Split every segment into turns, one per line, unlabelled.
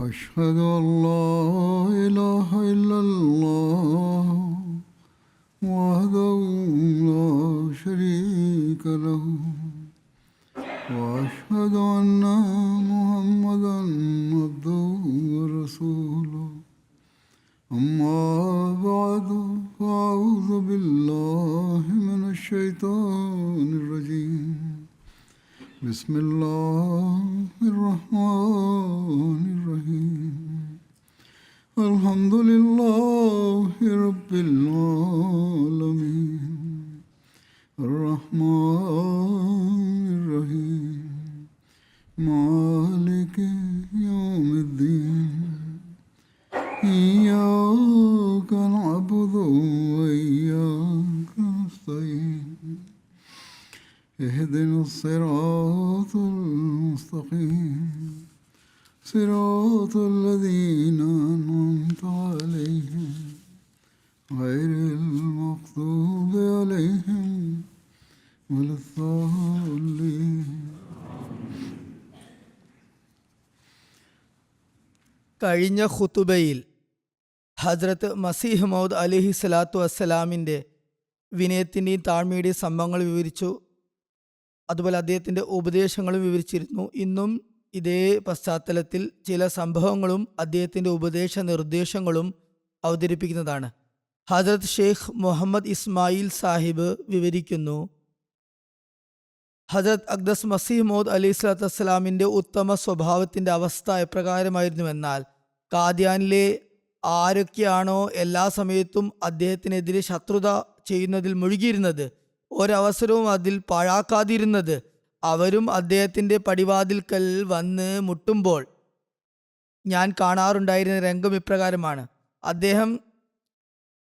أشهد أن لا إله إلا الله وحده لا شريك له وأشهد أن محمدا عبده ورسوله أما بعد فأعوذ بالله من الشيطان الرجيم بسم الله الرحمن الرحيم الحمد لله رب العالمين الرحمن الرحيم مالك يوم الدين إياك نعبد وإياك نستعين اهدنا الصراط المستقيم صراط الذين أنعمت عليهم غير المغضوب عليهم ولا الضالين.
കഴിഞ്ഞ ഖുതുബയിൽ ഹസ്രത്ത് മസീഹ് മൗദ് അലിഹി സ്വലാത്തു വസ്സലാമിൻ്റെ വിനയത്തിൻ്റെയും താഴ്മയുടെയും സംഭവങ്ങൾ വിവരിച്ചു. അതുപോലെ അദ്ദേഹത്തിൻ്റെ ഉപദേശങ്ങളും വിവരിച്ചിരുന്നു. ഇന്നും ഇതേ പശ്ചാത്തലത്തിൽ ചില സംഭവങ്ങളും അദ്ദേഹത്തിൻ്റെ ഉപദേശ നിർദ്ദേശങ്ങളും അവതരിപ്പിക്കുന്നതാണ്. ഹസ്രത്ത് ഷെയ്ഖ് മുഹമ്മദ് ഇസ്മായിൽ സാഹിബ് വിവരിക്കുന്നു, ഹസ്രത്ത് അഖ്ദസ് മസീഹ് മൗദ് അലൈഹി സ്വലാത്തു വസ്സലാമിൻ്റെ ഉത്തമ സ്വഭാവത്തിൻ്റെ അവസ്ഥ എപ്രകാരമായിരുന്നുവെന്നാൽ, കാദ്യാനിലെ ആരൊക്കെയാണോ എല്ലാ സമയത്തും അദ്ദേഹത്തിനെതിരെ ശത്രുത ചെയ്യുന്നതിൽ മുഴുകിയിരുന്നത്, ഒരവസരവും അതിൽ പാഴാക്കാതിരുന്നത്, അവരും അദ്ദേഹത്തിൻ്റെ പടിവാതിൽക്കൽ വന്ന് മുട്ടുമ്പോൾ ഞാൻ കാണാറുണ്ടായിരുന്ന രംഗം ഇപ്രകാരമാണ്. അദ്ദേഹം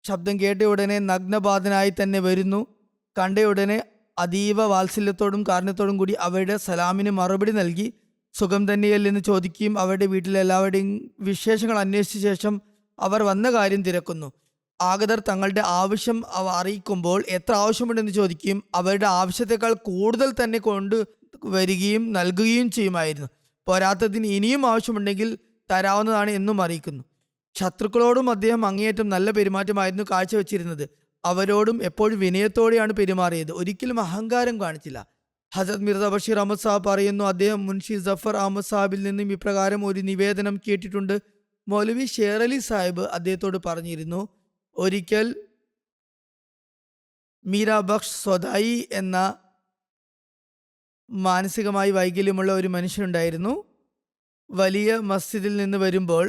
ശബ്ദം കേട്ടയുടനെ നഗ്നപാതനായി തന്നെ വരുന്നു. കണ്ടയുടനെ അതീവ വാത്സല്യത്തോടും കാരുണ്യത്തോടും കൂടി അവരുടെ സലാമിന് മറുപടി നൽകി സുഖം തന്നെയല്ലെന്ന് ചോദിക്കുകയും അവരുടെ വീട്ടിലെ എല്ലാവരുടെയും വിശേഷങ്ങൾ അന്വേഷിച്ച ശേഷം അവർ വന്ന കാര്യം തിരക്കുന്നു. ആഗതർ തങ്ങളുടെ ആവശ്യം അവ അറിയിക്കുമ്പോൾ എത്ര ആവശ്യമുണ്ടെന്ന് ചോദിക്കുകയും അവരുടെ ആവശ്യത്തെക്കാൾ കൂടുതൽ തന്നെ കൊണ്ടുവരികയും നൽകുകയും ചെയ്യുമായിരുന്നു. പോരാത്തതിന് ഇനിയും ആവശ്യമുണ്ടെങ്കിൽ തരാവുന്നതാണ് എന്നും അറിയിക്കുന്നു. ശത്രുക്കളോടും അദ്ദേഹം അങ്ങേയറ്റം നല്ല പെരുമാറ്റമായിരുന്നു കാഴ്ചവെച്ചിരുന്നത്. അവരോടും എപ്പോഴും വിനയത്തോടെയാണ് പെരുമാറിയത്. ഒരിക്കലും അഹങ്കാരം കാണിച്ചില്ല. ഹസരത് മിർസ ബഷീർ അഹമ്മദ് സാഹിബ് പറയുന്നു, അദ്ദേഹം മുൻഷി ജഫർ അഹമ്മദ് സാഹിബിൽ നിന്നും ഇപ്രകാരം ഒരു നിവേദനം കേട്ടിട്ടുണ്ട്. മൗലവി ഷേർ അലി സാഹിബ് അദ്ദേഹത്തോട് പറഞ്ഞിരുന്നു, ഒരിക്കൽ മീര ബക്ഷ് സ്വദായി എന്ന മാനസികമായി വൈകല്യമുള്ള ഒരു മനുഷ്യനുണ്ടായിരുന്നു. വലിയ മസ്ജിദിൽ നിന്ന് വരുമ്പോൾ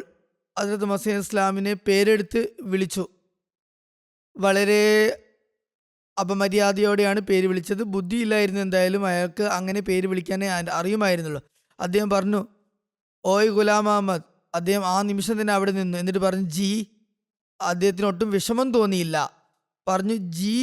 ഹസ്രത്ത് മസീഹ് ഇസ്ലാമിനെ പേരെടുത്ത് വിളിച്ചു. വളരെ അപമര്യാദയോടെയാണ് പേര് വിളിച്ചത്. ബുദ്ധിയില്ലായിരുന്നു എന്തായാലും അയാൾക്ക് അങ്ങനെ പേര് വിളിക്കാനേ അറിയുമായിരുന്നുള്ളൂ. അദ്ദേഹം പറഞ്ഞു, ഓയ് ഗുലാം അഹമ്മദ്. അദ്ദേഹം ആ നിമിഷം തന്നെ അവിടെ നിന്നു. എന്നിട്ട് പറഞ്ഞു, ജി. അദ്ദേഹത്തിന് ഒട്ടും വിഷമം തോന്നിയില്ല. പറഞ്ഞു, ജി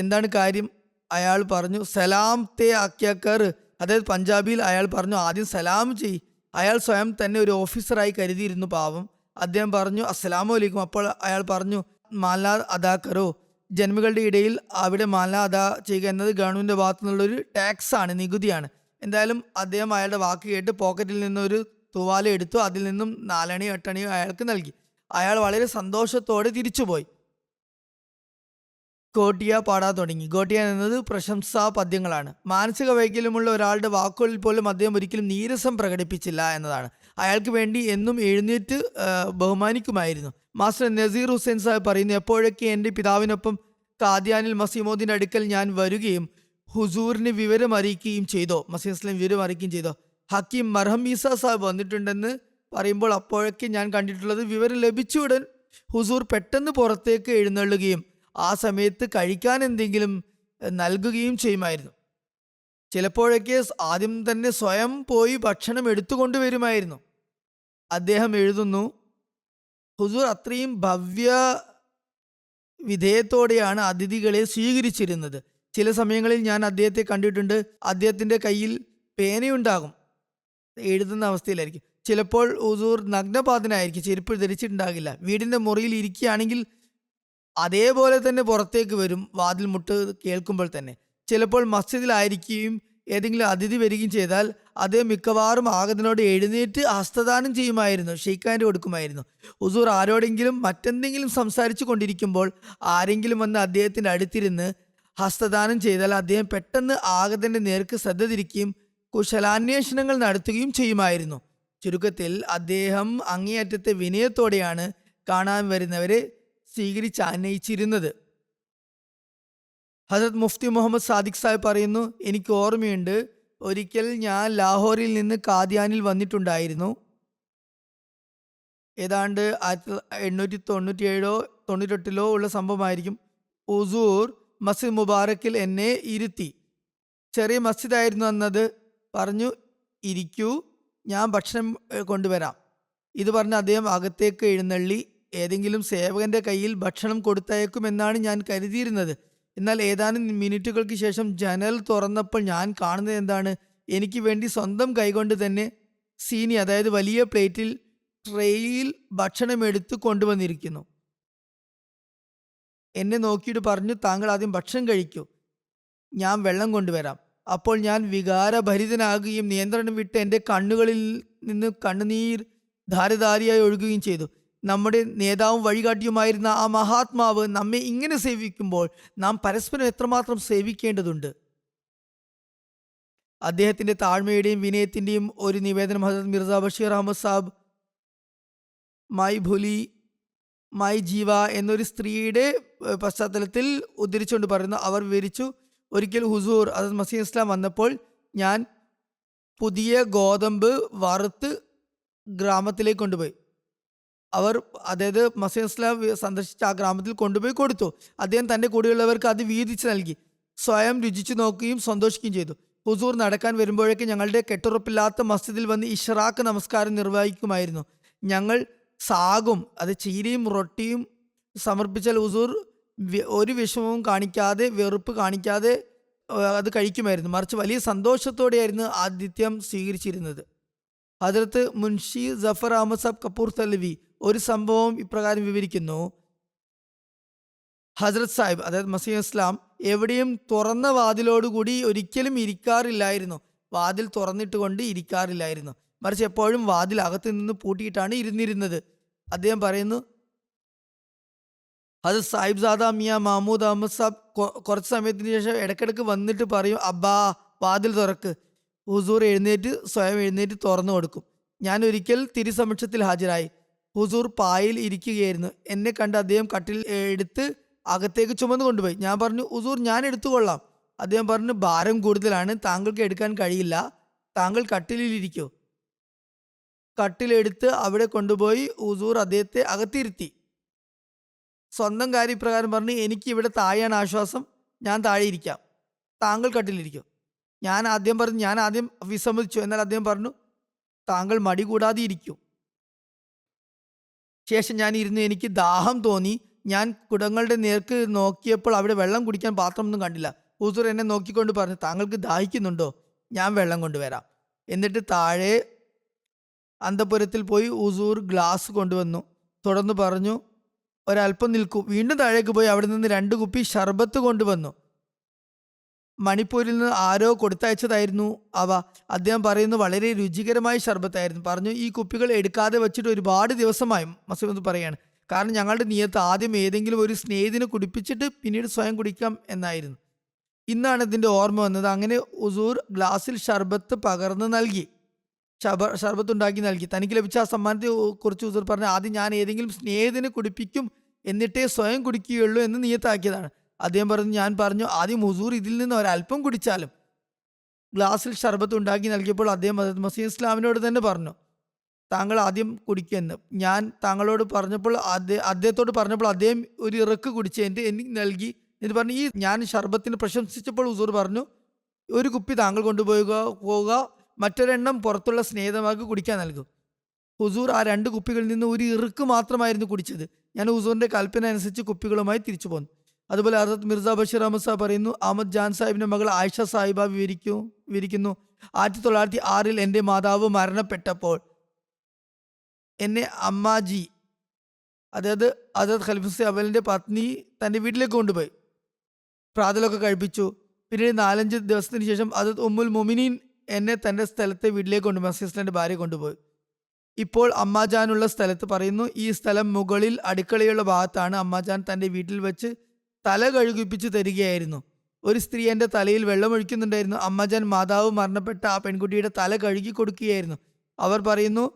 എന്താണ് കാര്യം? അയാൾ പറഞ്ഞു, സലാം തേ ആക്യാക്കർ. അതായത് പഞ്ചാബിയിൽ അയാൾ പറഞ്ഞു, ആദ്യം സലാം ചെയ്. അയാൾ സ്വയം തന്നെ ഒരു ഓഫീസറായി കരുതിയിരുന്നു, പാവം. അദ്ദേഹം പറഞ്ഞു, അസ്സലാമു അലൈക്കും. അപ്പോൾ അയാൾ പറഞ്ഞു, മാല അദാ കറോ. ജന്മികളുടെ ഇടയിൽ അവിടെ മാല അദാ ചെയ്യുക എന്നത് ഗവൺമെൻറ് ഭാഗത്തു നിന്നുള്ളൊരു ടാക്സ് ആണ്, നികുതിയാണ്. എന്തായാലും അദ്ദേഹം അയാളുടെ വാക്ക് കേട്ട് പോക്കറ്റിൽ നിന്നൊരു തുവാല എടുത്തു. അതിൽ നിന്നും 4 അണിയോ 8 അണിയോ അയാൾക്ക് നൽകി. അയാൾ വളരെ സന്തോഷത്തോടെ തിരിച്ചുപോയി. ഗോട്ടിയ പാടാൻ തുടങ്ങി. ഗോട്ടിയ എന്നത് പ്രശംസാ പദ്യങ്ങളാണ്. മാനസിക വൈകല്യമുള്ള ഒരാളുടെ വാക്കുകളിൽ പോലും അദ്ദേഹം ഒരിക്കലും നീരസം പ്രകടിപ്പിച്ചില്ല എന്നതാണ്. അയാൾക്ക് വേണ്ടി എന്നും എഴുന്നേറ്റ് ബഹുമാനിക്കുമായിരുന്നു. മാസ്റ്റർ നസീർ ഹുസൈൻ സാഹിബ് പറയുന്നു, എപ്പോഴൊക്കെ എൻ്റെ പിതാവിനൊപ്പം കാദ്യാനിൽ മസീഹ് മൗദിൻ്റെ അടുക്കൽ ഞാൻ വരികയും ഹുസൂറിന് വിവരം അറിയിക്കുകയും ചെയ്തോ, മസീഹ് ഇസ്ലാം വിവരം അറിയിക്കുകയും ചെയ്തോ, ഹക്കീം മർഹം ഈസ സാഹിബ് വന്നിട്ടുണ്ടെന്ന് പറയുമ്പോൾ അപ്പോഴൊക്കെ ഞാൻ കണ്ടിട്ടുള്ളത്, വിവരം ലഭിച്ചുടൻ ഹുസൂർ പെട്ടെന്ന് പുറത്തേക്ക് എഴുന്നള്ളുകയും ആ സമയത്ത് കഴിക്കാൻ എന്തെങ്കിലും നൽകുകയും ചെയ്യുമായിരുന്നു. ചിലപ്പോഴൊക്കെ ആദ്യം തന്നെ സ്വയം പോയി ഭക്ഷണം എടുത്തുകൊണ്ടുവരുമായിരുന്നു. അദ്ദേഹം എഴുതുന്നു, ഹുസൂർ അത്രയും ഭവ്യ വിധേയത്തോടെയാണ് അതിഥികളെ സ്വീകരിച്ചിരുന്നത്. ചില സമയങ്ങളിൽ ഞാൻ അദ്ദേഹത്തെ കണ്ടിട്ടുണ്ട്. അദ്ദേഹത്തിൻ്റെ കയ്യിൽ പേനയുണ്ടാകും, എഴുതുന്ന അവസ്ഥയിലായിരിക്കും. ചിലപ്പോൾ ഹുസൂർ നഗ്നപാതനായിരിക്കും, ചെരുപ്പ് ധരിച്ചിട്ടുണ്ടാകില്ല. വീടിൻ്റെ മുറിയിൽ ഇരിക്കുകയാണെങ്കിൽ അതേപോലെ തന്നെ പുറത്തേക്ക് വരും, വാതിൽ മുട്ട് കേൾക്കുമ്പോൾ തന്നെ. ചിലപ്പോൾ മസ്ജിദിലായിരിക്കുകയും ഏതെങ്കിലും അതിഥി വരികയും ചെയ്താൽ അദ്ദേഹം മിക്കവാറും ആഗതനോട് എഴുന്നേറ്റ് ഹസ്തദാനം ചെയ്യുമായിരുന്നു, ഷെയ്ക്ക് ഹാൻഡ് കൊടുക്കുമായിരുന്നു. ഹുസൂർ ആരോടെങ്കിലും മറ്റെന്തെങ്കിലും സംസാരിച്ചു കൊണ്ടിരിക്കുമ്പോൾ ആരെങ്കിലും വന്ന് അദ്ദേഹത്തിൻ്റെ അടുത്തിരുന്ന് ഹസ്തദാനം ചെയ്താൽ അദ്ദേഹം പെട്ടെന്ന് ആഗതന്റെ നേർക്ക് ശ്രദ്ധ തിരിക്കുകയും കുശലാന്വേഷണങ്ങൾ നടത്തുകയും ചെയ്യുമായിരുന്നു. ചുരുക്കത്തിൽ അദ്ദേഹം അങ്ങേയറ്റത്തെ വിനയത്തോടെയാണ് കാണാൻ വരുന്നവരെ സ്വീകരിച്ചാനയിച്ചിരുന്നത്. ഹസരത് മുഫ്തി മുഹമ്മദ് സാദിഖ് സാഹിബ് പറയുന്നു, എനിക്ക് ഓർമ്മയുണ്ട്, ഒരിക്കൽ ഞാൻ ലാഹോറിൽ നിന്ന് കാദ്യാനിൽ വന്നിട്ടുണ്ടായിരുന്നു. ഏതാണ്ട് 1897 98 ഉള്ള സംഭവമായിരിക്കും. ഹുസൂർ മസ്ജിദ് മുബാറക്കിൽ എന്നെ ഇരുത്തി. ചെറിയ മസ്ജിദായിരുന്നു എന്നത്. പറഞ്ഞു, ഇരിക്കൂ, ഞാൻ ഭക്ഷണം കൊണ്ടുവരാം. ഇത് പറഞ്ഞ് അദ്ദേഹം അകത്തേക്ക് എഴുന്നള്ളി. ഏതെങ്കിലും സേവകന്റെ കയ്യിൽ ഭക്ഷണം കൊടുത്തയക്കുമെന്നാണ് ഞാൻ കരുതിയിരുന്നത്. എന്നാൽ ഏതാനും മിനിറ്റുകൾക്ക് ശേഷം ജനൽ തുറന്നപ്പോൾ ഞാൻ കാണുന്നത് എന്താണ്? എനിക്ക് വേണ്ടി സ്വന്തം കൈകൊണ്ട് തന്നെ സീനി, അതായത് വലിയ പ്ലേറ്റിൽ ട്രെയിൽ ഭക്ഷണം എടുത്ത് കൊണ്ടുവന്നിരിക്കുന്നു. എന്നെ നോക്കിയിട്ട് പറഞ്ഞു, താങ്കൾ ആദ്യം ഭക്ഷണം കഴിക്കൂ, ഞാൻ വെള്ളം കൊണ്ടുവരാം. അപ്പോൾ ഞാൻ വികാരഭരിതനാകുകയും നിയന്ത്രണം വിട്ട് എൻ്റെ കണ്ണുകളിൽ നിന്ന് കണ്ണുനീർ ധാരധാരിയായി ഒഴുകുകയും ചെയ്തു. നമ്മുടെ നേതാവും വഴികാട്ടിയുമായിരുന്ന ആ മഹാത്മാവ് നമ്മെ ഇങ്ങനെ സേവിക്കുമ്പോൾ നാം പരസ്പരം എത്രമാത്രം സേവിക്കേണ്ടതുണ്ട്. അദ്ദേഹത്തിന്റെ താഴ്മയുടെയും വിനയത്തിന്റെയും ഒരു നിവേദനം ഹസരത് മിർസ ബഷീർ അഹമ്മദ് സാബ് മൈ ഭുലി മൈ ജീവ എന്നൊരു സ്ത്രീയുടെ പശ്ചാത്തലത്തിൽ ഉദ്ധരിച്ചുകൊണ്ട് പറയുന്നു. അവർ വിവരിച്ചു, ഒരിക്കൽ ഹുസൂർ ഹസരത് മസീഹ് ഇസ്ലാം വന്നപ്പോൾ ഞാൻ പുതിയ ഗോതമ്പ് വറുത്ത് ഗ്രാമത്തിലേക്ക് കൊണ്ടുപോയി. അവർ, അതായത് മസീഹ് ഇസ്ലാം സന്ദർശിച്ച ആ ഗ്രാമത്തിൽ കൊണ്ടുപോയി കൊടുത്തു. അദ്ദേഹം തൻ്റെ കൂടെയുള്ളവർക്ക് അത് വീതിച്ച് നൽകി. സ്വയം രുചിച്ചു നോക്കുകയും സന്തോഷിക്കുകയും ചെയ്തു. ഹുസൂർ നടക്കാൻ വരുമ്പോഴേക്ക് ഞങ്ങളുടെ കെട്ടുറപ്പില്ലാത്ത മസ്ജിദിൽ വന്ന് ഇഷ്റാഖ് നമസ്കാരം നിർവഹിക്കുമായിരുന്നു. ഞങ്ങൾ സാഗും, അത് ചീരയും റൊട്ടിയും സമർപ്പിച്ചാൽ ഹുസൂർ ഒരു വിഷമവും കാണിക്കാതെ, വെറുപ്പ് കാണിക്കാതെ അത് കഴിക്കുമായിരുന്നു. മറിച്ച് വലിയ സന്തോഷത്തോടെയായിരുന്നു ആതിഥ്യം സ്വീകരിച്ചിരുന്നത്. ഹദരത്ത് മുൻഷി ജഫർ അഹമ്മദ് സാബ് കപൂർ തലവി ഒരു സംഭവം ഇപ്രകാരം വിവരിക്കുന്നു. ഹസ്രത് സാഹിബ്, അതായത് മസീഹ് ഇസ്ലാം, എവിടെയും തുറന്ന വാതിലോടുകൂടി ഒരിക്കലും ഇരിക്കാറില്ലായിരുന്നു. വാതിൽ തുറന്നിട്ടുകൊണ്ട് ഇരിക്കാറില്ലായിരുന്നു. മറിച്ച് എപ്പോഴും വാതിൽ അകത്ത് നിന്ന് പൂട്ടിയിട്ടാണ് ഇരുന്നിരുന്നത്. അദ്ദേഹം പറയുന്നു, ഹസ്രത് സാഹിബ് സാദ മിയ മഹമ്മൂദ് അഹമ്മദ് സാബ് കുറച്ച് സമയത്തിന് ശേഷം ഇടയ്ക്കിടയ്ക്ക് വന്നിട്ട് പറയും, അബ്ബാ വാതിൽ തുറക്ക്. ഹുസൂർ സ്വയം എഴുന്നേറ്റ് തുറന്നു കൊടുക്കും. ഞാൻ ഒരിക്കൽ തിരുസമക്ഷത്തിൽ ഹാജരായി. ഹുസൂർ പായിൽ ഇരിക്കുകയായിരുന്നു. എന്നെ കണ്ട് അദ്ദേഹം കട്ടിൽ എടുത്ത് അകത്തേക്ക് ചുമന്നു കൊണ്ടുപോയി. ഞാൻ പറഞ്ഞു, ഹുസൂർ ഞാൻ എടുത്തുകൊള്ളാം. അദ്ദേഹം പറഞ്ഞു, ഭാരം കൂടുതലാണ്, താങ്കൾക്ക് എടുക്കാൻ കഴിയില്ല, താങ്കൾ കട്ടിലിരിക്കൂ. കട്ടിലെടുത്ത് അവിടെ കൊണ്ടുപോയി ഹുസൂർ അദ്ദേഹത്തെ അകത്തിരുത്തി. സ്വന്തം കാര്യപ്രകാരം പറഞ്ഞു, എനിക്ക് ഇവിടെ താഴെയാണ് ആശ്വാസം, ഞാൻ താഴെ ഇരിക്കാം, താങ്കൾ കട്ടിലിരിക്കും. ഞാൻ ആദ്യം വിസമ്മതിച്ചു. എന്നാൽ അദ്ദേഹം പറഞ്ഞു, താങ്കൾ മടി കൂടാതെ ഇരിക്കൂ. ശേഷം ഞാൻ ഇരുന്ന് എനിക്ക് ദാഹം തോന്നി. ഞാൻ കുടങ്ങളുടെ നേർക്ക് നോക്കിയപ്പോൾ അവിടെ വെള്ളം കുടിക്കാൻ പാത്രമൊന്നും കണ്ടില്ല. ഹുസൂർ എന്നെ നോക്കിക്കൊണ്ട് പറഞ്ഞു, താങ്കൾക്ക് ദാഹിക്കുന്നുണ്ടോ? ഞാൻ വെള്ളം കൊണ്ടുവരാം. എന്നിട്ട് താഴെ അന്തപുരത്തിൽ പോയി ഹുസൂർ ഗ്ലാസ് കൊണ്ടുവന്നു. തുടർന്ന് പറഞ്ഞു, ഒരല്പം നിൽക്കൂ. വീണ്ടും താഴേക്ക് പോയി അവിടെ നിന്ന് 2 കുപ്പി ഷർബത്ത് കൊണ്ടുവന്നു. മണിപ്പൂരിൽ നിന്ന് ആരോ കൊടുത്തയച്ചതായിരുന്നു അവ. അദ്ദേഹം പറയുന്നു, വളരെ രുചികരമായ ഷർബത്തായിരുന്നു. പറഞ്ഞു, ഈ കുപ്പികൾ എടുക്കാതെ വെച്ചിട്ട് ഒരുപാട് ദിവസമായി. മസീദ് പറയാണ്, കാരണം ഞങ്ങളുടെ നിയത്ത് ആദ്യം ഏതെങ്കിലും ഒരു സ്നേഹിതനെ കുടിപ്പിച്ചിട്ട് പിന്നീട് സ്വയം കുടിക്കാം എന്നായിരുന്നു. ഇന്നാണ് ഇതിൻ്റെ ഓർമ്മ വന്നത്. അങ്ങനെ ഹുസൂർ ഗ്ലാസിൽ ഷർബത്ത് പകർന്ന് നൽകി, ഷർബത്ത് ഉണ്ടാക്കി നൽകി. തനിക്ക് ലഭിച്ച ആ സമ്മാനത്തെ കുറിച്ച് ഹുസൂർ പറഞ്ഞു, ആദ്യം ഞാൻ ഏതെങ്കിലും സ്നേഹിതനെ കുടിപ്പിക്കും, എന്നിട്ടേ സ്വയം കുടിക്കുകയുള്ളൂ എന്ന് നിയത്താക്കിയതാണ്. അദ്ദേഹം ഞാൻ പറഞ്ഞു, ആദ്യം ഹുസൂർ ഇതിൽ നിന്ന് ഒരല്പം കുടിച്ചാലും. ഗ്ലാസ്സിൽ ഷർബത്ത് ഉണ്ടാക്കി നൽകിയപ്പോൾ അദ്ദേഹം മസീഹ് ഇസ്ലാമിനോട് തന്നെ പറഞ്ഞു, താങ്കൾ ആദ്യം കുടിക്കുമെന്ന്. ഞാൻ താങ്കളോട് പറഞ്ഞപ്പോൾ അദ്ദേഹത്തോട് പറഞ്ഞപ്പോൾ അദ്ദേഹം ഒരു ഇറക്ക് കുടിച്ച് എനിക്ക് നൽകി. എന്നിട്ട് പറഞ്ഞു, ഞാൻ ഷർബത്തിന് പ്രശംസിച്ചപ്പോൾ ഹുസൂർ പറഞ്ഞു, ഒരു കുപ്പി താങ്കൾ കൊണ്ടുപോവുക, മറ്റൊരെണ്ണം പുറത്തുള്ള സ്നേഹിതമാർക്ക് കുടിക്കാൻ നൽകും. ഹുസൂർ ആ 2 കുപ്പികളിൽ നിന്ന് ഒരു ഇറുക്ക് മാത്രമായിരുന്നു കുടിച്ചത്. ഞാൻ ഹുസൂറിന്റെ കൽപ്പന അനുസരിച്ച് കുപ്പികളുമായി തിരിച്ചു പോന്നു. അതുപോലെ ഹസ്രത് മിർസ ബഷീർ അഹമ്മദ് സാബ് പറയുന്നു, അഹമ്മദ് ജാൻ സാഹിബിന്റെ മകൾ ആയിഷ സാഹിബ വിവരിക്കുന്നു, 1906 എൻ്റെ മാതാവ് മരണപ്പെട്ടപ്പോൾ എന്നെ അമ്മാജി, അതായത് ഹസ്രത് ഖലീഫ അവലിന്റെ പത്നി, തൻ്റെ വീട്ടിലേക്ക് കൊണ്ടുപോയി. പ്രാതലൊക്കെ കഴിപ്പിച്ചു. പിന്നീട് 4-5 ദിവസത്തിന് ശേഷം അത് ഉമ്മുൽ മുമിനീൻ എന്നെ തൻ്റെ സ്ഥലത്തെ വീട്ടിലേക്ക് കൊണ്ടുപോയി. മസീഹ് ഭാര്യ കൊണ്ടുപോയി. ഇപ്പോൾ അമ്മാജാനുള്ള സ്ഥലത്ത് പറയുന്നു, ഈ സ്ഥലം മുകളിൽ അടുക്കളയുള്ള ഭാഗത്താണ്. അമ്മാജാൻ തൻ്റെ വീട്ടിൽ വെച്ച് തല കഴുകിപ്പിച്ച് തരികയായിരുന്നു. ഒരു സ്ത്രീ എൻ്റെ തലയിൽ വെള്ളമൊഴിക്കുന്നുണ്ടായിരുന്നു. അമ്മാജാൻ മാതാവ് മരണപ്പെട്ട ആ പെൺകുട്ടിയുടെ തല കഴുകി കൊടുക്കുകയായിരുന്നു. അവർ പറയുന്നു,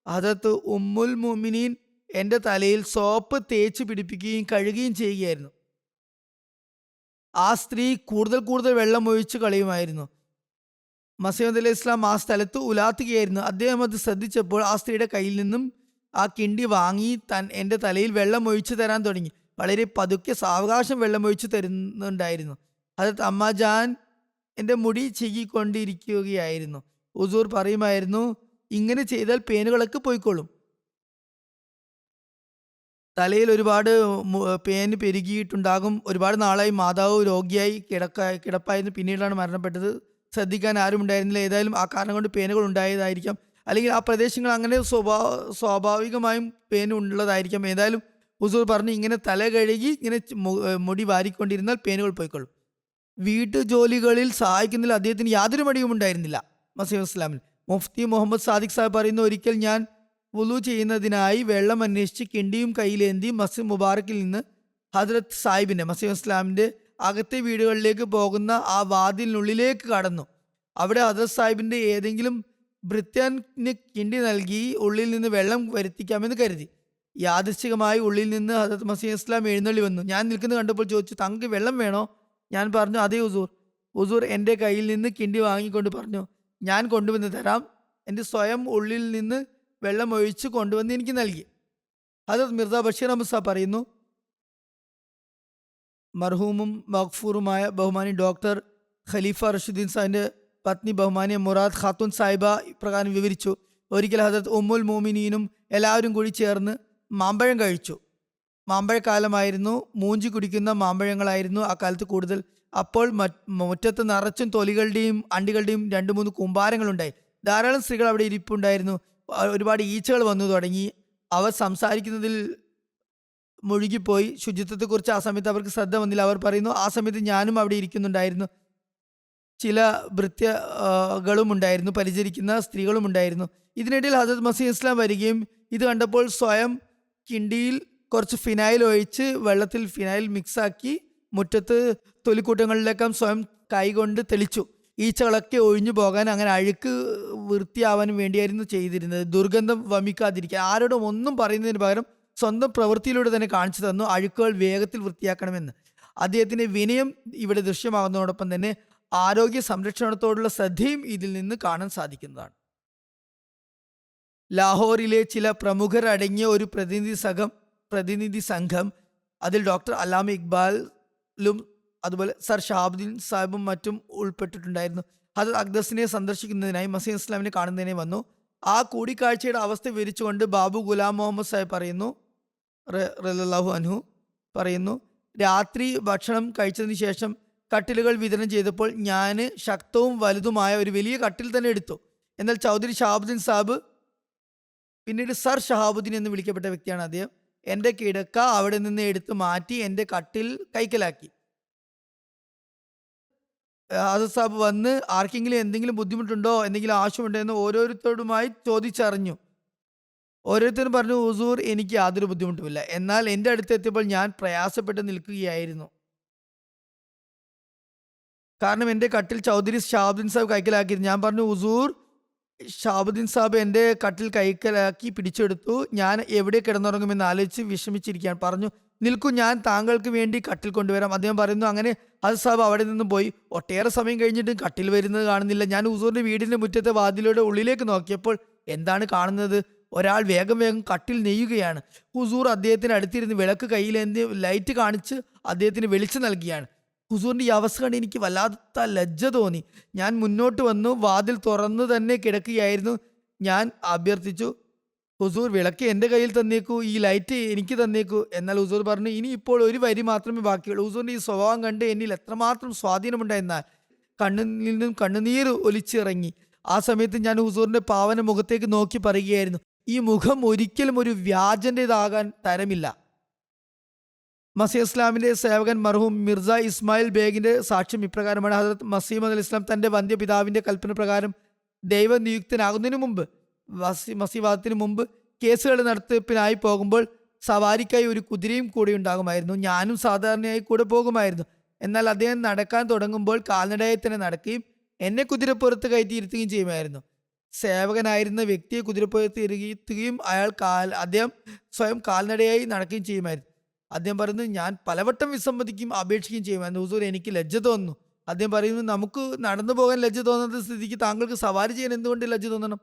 ഹദരത്ത് ഉമ്മുൽ മുമിനീൻ എൻ്റെ തലയിൽ സോപ്പ് തേച്ച് പിടിപ്പിക്കുകയും കഴുകുകയും ചെയ്യുകയായിരുന്നു. ആ സ്ത്രീ കൂടുതൽ കൂടുതൽ വെള്ളം ഒഴിച്ച് കളയുമായിരുന്നു. മസീഹ് അലൈഹി ഇസ്ലാം ആ സ്ഥലത്ത് ഉലാത്തുകയായിരുന്നു. അദ്ദേഹം അത് ശ്രദ്ധിച്ചപ്പോൾ ആ സ്ത്രീയുടെ കയ്യിൽ നിന്നും ആ കിണ്ടി വാങ്ങി എൻ്റെ തലയിൽ വെള്ളം ഒഴിച്ചു തരാൻ തുടങ്ങി. വളരെ പതുക്കെ സാവകാശം വെള്ളം ഒഴിച്ചു തരുന്നുണ്ടായിരുന്നു. ഹദരത്ത് അമ്മാജാൻ എൻ്റെ മുടി ചീകിക്കൊണ്ടിരിക്കുകയായിരുന്നു. ഹുസൂർ പറയുമായിരുന്നു, ഇങ്ങനെ ചെയ്താൽ പേനുകളൊക്കെ പോയിക്കോളും. തലയിൽ ഒരുപാട് പേന് പെരുകിയിട്ടുണ്ടാകും. ഒരുപാട് നാളായി മാതാവ് രോഗിയായി കിടപ്പായിരുന്നു. പിന്നീടാണ് മരണപ്പെട്ടത്. ശ്രദ്ധിക്കാൻ ആരും ഉണ്ടായിരുന്നില്ല. ഏതായാലും ആ കാരണം കൊണ്ട് പേനുകൾ ഉണ്ടായതായിരിക്കാം. അല്ലെങ്കിൽ ആ പ്രദേശങ്ങൾ അങ്ങനെ സ്വാഭാവികമായും പേന് ഉള്ളതായിരിക്കാം. ഏതായാലും ഹുസൂർ പറഞ്ഞു, ഇങ്ങനെ തല കഴുകി ഇങ്ങനെ മുടി വാരിക്കൊണ്ടിരുന്നാൽ പേനുകൾ പോയിക്കൊള്ളും. വീട്ടു ജോലികളിൽ സഹായിക്കുന്നതിൽ അദ്ദേഹത്തിന് യാതൊരു മടിയും ഉണ്ടായിരുന്നില്ല. മസീഹ് ഇസ്ലാമിൽ മുഫ്തി മുഹമ്മദ് സാദിഖ് സാഹിബ് പറയുന്നു, ഒരിക്കൽ ഞാൻ വുളു ചെയ്യുന്നതിനായി വെള്ളം അന്വേഷിച്ച് കിണ്ടിയും കയ്യിലേന്തി മസ്ജിദ് മുബാറക്കിൽ നിന്ന് ഹദ്രത്ത് സാഹിബിൻ്റെ മസീഹ് ഇസ്ലാമിൻ്റെ അകത്തെ വീടുകളിലേക്ക് പോകുന്ന ആ വാതിലിനുള്ളിലേക്ക് കടന്നു. അവിടെ ഹദ്രത്ത് സാഹിബിൻ്റെ ഏതെങ്കിലും ഭൃത്യന് കിണ്ടി നൽകി ഉള്ളിൽ നിന്ന് വെള്ളം വരുത്തിക്കാമെന്ന് കരുതി. യാദൃശ്ചികമായി ഉള്ളിൽ നിന്ന് ഹദ്രത്ത് മസീഹ് ഇസ്ലാം എഴുന്നള്ളി വന്നു. ഞാൻ നിൽക്കുന്നത് കണ്ടപ്പോൾ ചോദിച്ചു, തങ്ങൾക്ക് വെള്ളം വേണോ? ഞാൻ പറഞ്ഞു, അതേ ഹുസൂർ. ഹുസൂർ എൻ്റെ കയ്യിൽ നിന്ന് കിണ്ടി വാങ്ങിക്കൊണ്ട് പറഞ്ഞു, ഞാൻ കൊണ്ടുവന്ന് തരാം. എൻ്റെ സ്വയം ഉള്ളിൽ നിന്ന് വെള്ളം ഒഴിച്ച് കൊണ്ടുവന്ന് എനിക്ക് നൽകി. ഹദരത്ത് മിർസ ബഷീർ അഹമ്മദ് സാബ് പറയുന്നു, മർഹൂമും മഗ്ഫൂറുമായ ബഹുമാനി ഡോക്ടർ ഖലീഫ റഷീദ്ദീൻ സാഹിബിൻ്റെ പത്നി ബഹുമാനി മുറാദ് ഖാത്തൂൻ സാഹിബ ഇപ്രകാരം വിവരിച്ചു, ഒരിക്കൽ ഹദരത്ത് ഉമ്മുൽ മോമിനീനും എല്ലാവരും കൂടി ചേർന്ന് മാമ്പഴം കഴിച്ചു. മാമ്പഴക്കാലമായിരുന്നു. മൂഞ്ചി കുടിക്കുന്ന മാമ്പഴങ്ങളായിരുന്നു ആ കാലത്ത് കൂടുതൽ. അപ്പോൾ മുറ്റത്ത് നിറച്ചും തൊലികളുടെയും അണ്ടികളുടെയും 2-3 കൂമ്പാരങ്ങളുണ്ടായി. ധാരാളം സ്ത്രീകൾ അവിടെ ഇരിപ്പുണ്ടായിരുന്നു. ഒരുപാട് ഈച്ചകൾ വന്നു തുടങ്ങി. അവർ സംസാരിക്കുന്നതിൽ മുഴുകിപ്പോയി. ശുചിത്വത്തെക്കുറിച്ച് ആ സമയത്ത് അവർക്ക് ശ്രദ്ധ വന്നില്ല. അവർ പറയുന്നു, ആ സമയത്ത് ഞാനും അവിടെ ഇരിക്കുന്നുണ്ടായിരുന്നു. ചില ഭൃത്യകളും ഉണ്ടായിരുന്നു, പരിചരിക്കുന്ന സ്ത്രീകളും ഉണ്ടായിരുന്നു. ഇതിനിടയിൽ ഹദരത്ത് മസീഹ് ഇസ്ലാം വരികയും ഇത് കണ്ടപ്പോൾ സ്വയം കിണ്ടിയിൽ കുറച്ച് ഫിനൈൽ ഒഴിച്ച് വെള്ളത്തിൽ ഫിനൈൽ മിക്സാക്കി മുറ്റത്ത് തൊലിക്കൂട്ടങ്ങളിലേക്കും സ്വയം കൈകൊണ്ട് തെളിച്ചു. ഈച്ചകളൊക്കെ ഒഴിഞ്ഞു പോകാൻ, അങ്ങനെ അഴുക്ക് വൃത്തിയാവാനും വേണ്ടിയായിരുന്നു ചെയ്തിരുന്നത്. ദുർഗന്ധം വമിക്കാതിരിക്കാൻ ആരോടും ഒന്നും പറയുന്നതിന് പകരം സ്വന്തം പ്രവൃത്തിയിലൂടെ തന്നെ കാണിച്ചു തന്നു അഴുക്കുകൾ വേഗത്തിൽ വൃത്തിയാക്കണമെന്ന്. അദ്ദേഹത്തിൻ്റെ വിനയം ഇവിടെ ദൃശ്യമാകുന്നതോടൊപ്പം തന്നെ ആരോഗ്യ സംരക്ഷണത്തോടുള്ള ശ്രദ്ധയും ഇതിൽ നിന്ന് കാണാൻ സാധിക്കുന്നതാണ്. ലാഹോറിലെ ചില പ്രമുഖരടങ്ങിയ ഒരു പ്രതിനിധി സംഘം അതിൽ ഡോക്ടർ അല്ലാമ ഇക്ബാലും അതുപോലെ സർ ഷഹാബുദ്ദീൻ സാഹിബും മറ്റും ഉൾപ്പെട്ടിട്ടുണ്ടായിരുന്നു. ഹദരത്ത് അഖ്ദസിനെ സന്ദർശിക്കുന്നതിനായി മസീഹ് ഇസ്ലാമിനെ കാണുന്നതിനെ വന്നു. ആ കൂടിക്കാഴ്ചയുടെ അവസ്ഥ വിവരിച്ചുകൊണ്ട് ബാബു ഗുലാം മുഹമ്മദ് സാഹിബ് പറയുന്നു, റളിയല്ലാഹു അൻഹു പറയുന്നു, രാത്രി ഭക്ഷണം കഴിച്ചതിന് ശേഷം കട്ടിലുകൾ വിതരണം ചെയ്തപ്പോൾ ഞാൻ ശക്തവും വലുതുമായ ഒരു വലിയ കട്ടിൽ തന്നെ എടുത്തു. എന്നാൽ ചൗധരി ഷഹാബുദ്ദീൻ സാഹിബ്, പിന്നീട് സർ ഷഹാബുദ്ദീൻ എന്ന് വിളിക്കപ്പെട്ട വ്യക്തിയാണ് അദ്ദേഹം, എൻ്റെ കിടക്ക അവിടെ നിന്ന് എടുത്ത് മാറ്റി എൻ്റെ കട്ടിൽ കൈക്കലാക്കി. ഹദരത്ത് സാഹിബ് വന്ന് ആർക്കെങ്കിലും എന്തെങ്കിലും ബുദ്ധിമുട്ടുണ്ടോ, എന്തെങ്കിലും ആവശ്യമുണ്ടോ എന്ന് ഓരോരുത്തരോടുമായി ചോദിച്ചറിഞ്ഞു. ഓരോരുത്തരും പറഞ്ഞു, ഹുസൂർ എനിക്ക് യാതൊരു ബുദ്ധിമുട്ടുമില്ല. എന്നാൽ എൻ്റെ അടുത്ത് എത്തിയപ്പോൾ ഞാൻ പ്രയാസപ്പെട്ട് നിൽക്കുകയായിരുന്നു. കാരണം എൻ്റെ കട്ടിൽ ചൗധരി ഷഹാബുദ്ദീൻ സാഹിബ് കൈക്കലാക്കിയിരുന്നു. ഞാൻ പറഞ്ഞു, ഹുസൂർ, ഷഹാബുദ്ദീൻ സാഹിബ് എൻ്റെ കട്ടിൽ കൈക്കലാക്കി പിടിച്ചെടുത്തു. ഞാൻ എവിടെ കിടന്നുറങ്ങുമെന്ന് ആലോചിച്ച് വിഷമിച്ചിരിക്കാൻ. പറഞ്ഞു, നിൽക്കൂ, ഞാൻ താങ്കൾക്ക് വേണ്ടി കട്ടിൽ കൊണ്ടുവരാം. അദ്ദേഹം പറയുന്നു. അങ്ങനെ ഹദരത്ത് സാഹിബ് അവിടെ നിന്നും പോയി. ഒട്ടേറെ സമയം കഴിഞ്ഞിട്ട് കട്ടിൽ വരുന്നത് കാണുന്നില്ല. ഞാൻ ഹുസൂറിൻ്റെ വീടിൻ്റെ മുറ്റത്തെ വാതിലൂടെ ഉള്ളിലേക്ക് നോക്കിയപ്പോൾ എന്താണ് കാണുന്നത്? ഒരാൾ വേഗം വേഗം കട്ടിൽ നെയ്യുകയാണ്. ഹുസൂർ അദ്ദേഹത്തിന് അടുത്തിരുന്ന് വിളക്ക് കയ്യിലേന്തി ലൈറ്റ് കാണിച്ച് അദ്ദേഹത്തിന് വെളിച്ചം നൽകിയാണ്. ഹുസൂറിൻ്റെ ഈ അവസ്ഥ കണ്ട് എനിക്ക് വല്ലാത്ത ലജ്ജ തോന്നി. ഞാൻ മുന്നോട്ട് വന്നു. വാതിൽ തുറന്നു തന്നെ കിടക്കുകയായിരുന്നു. ഞാൻ അഭ്യർത്ഥിച്ചു, ഹുസൂർ, വിളക്ക് എൻ്റെ കയ്യിൽ തന്നേക്കൂ, ഈ ലൈറ്റ് എനിക്ക് തന്നേക്കൂ. എന്നാൽ ഹുസൂർ പറഞ്ഞു, ഇനി ഇപ്പോൾ ഒരു വരി മാത്രമേ ബാക്കിയുള്ളൂ. ഹുസൂറിൻ്റെ ഈ സ്വഭാവം കണ്ട് എന്നിൽ എത്രമാത്രം സ്വാധീനമുണ്ടായെന്നാൽ കണ്ണിൽ നിന്നും കണ്ണുനീർ ഒലിച്ചിറങ്ങി. ആ സമയത്ത് ഞാൻ ഹുസൂറിൻ്റെ പാവന മുഖത്തേക്ക് നോക്കി പറയുകയായിരുന്നു, ഈ മുഖം ഒരിക്കലും ഒരു വ്യാജൻ്റെതാകാൻ തരമില്ല. മസീഹ് ഇസ്ലാമിന്റെ സേവകൻ മർഹൂം മിർസ ഇസ്മായിൽ ബേഗിന്റെ സാക്ഷ്യം ഇപ്രകാരമാണ്. ഹദരത്ത് മസീഹ് അലി ഇസ്ലാം തന്റെ വന്ധ്യപിതാവിന്റെ കൽപ്പന പ്രകാരം ദൈവനിയുക്തനാകുന്നതിന് മുമ്പ്, മസീവാദത്തിന് മുമ്പ് കേസുകൾ നടത്തിപ്പിനായി പോകുമ്പോൾ സവാരിക്കായി ഒരു കുതിരയും കൂടെ ഉണ്ടാകുമായിരുന്നു. ഞാനും സാധാരണയായി കൂടെ പോകുമായിരുന്നു. എന്നാൽ അദ്ദേഹം നടക്കാൻ തുടങ്ങുമ്പോൾ കാൽനടയായി തന്നെ നടക്കുകയും എന്നെ കുതിരപ്പുറത്ത് കയറ്റിയിരുത്തുകയും ചെയ്യുമായിരുന്നു. സേവകനായിരുന്ന വ്യക്തിയെ കുതിരപ്പുറത്ത് ഇരുത്തുകയും അദ്ദേഹം സ്വയം കാൽനടയായി നടക്കുകയും ചെയ്യുമായിരുന്നു. അദ്ദേഹം പറയുന്നു, ഞാൻ പലവട്ടം വിസമ്മതിക്കുകയും അപേക്ഷിക്കുകയും ചെയ്യുമായിരുന്നു. ഹുസൂർ, എനിക്ക് ലജ്ജ തോന്നുന്നു. അദ്ദേഹം പറയുന്നു, നമുക്ക് നടന്നു പോകാൻ ലജ്ജ തോന്നുന്ന സ്ഥിതിക്ക് താങ്കൾക്ക് സവാരി ചെയ്യാൻ എന്തുകൊണ്ട് ലജ്ജ തോന്നണം?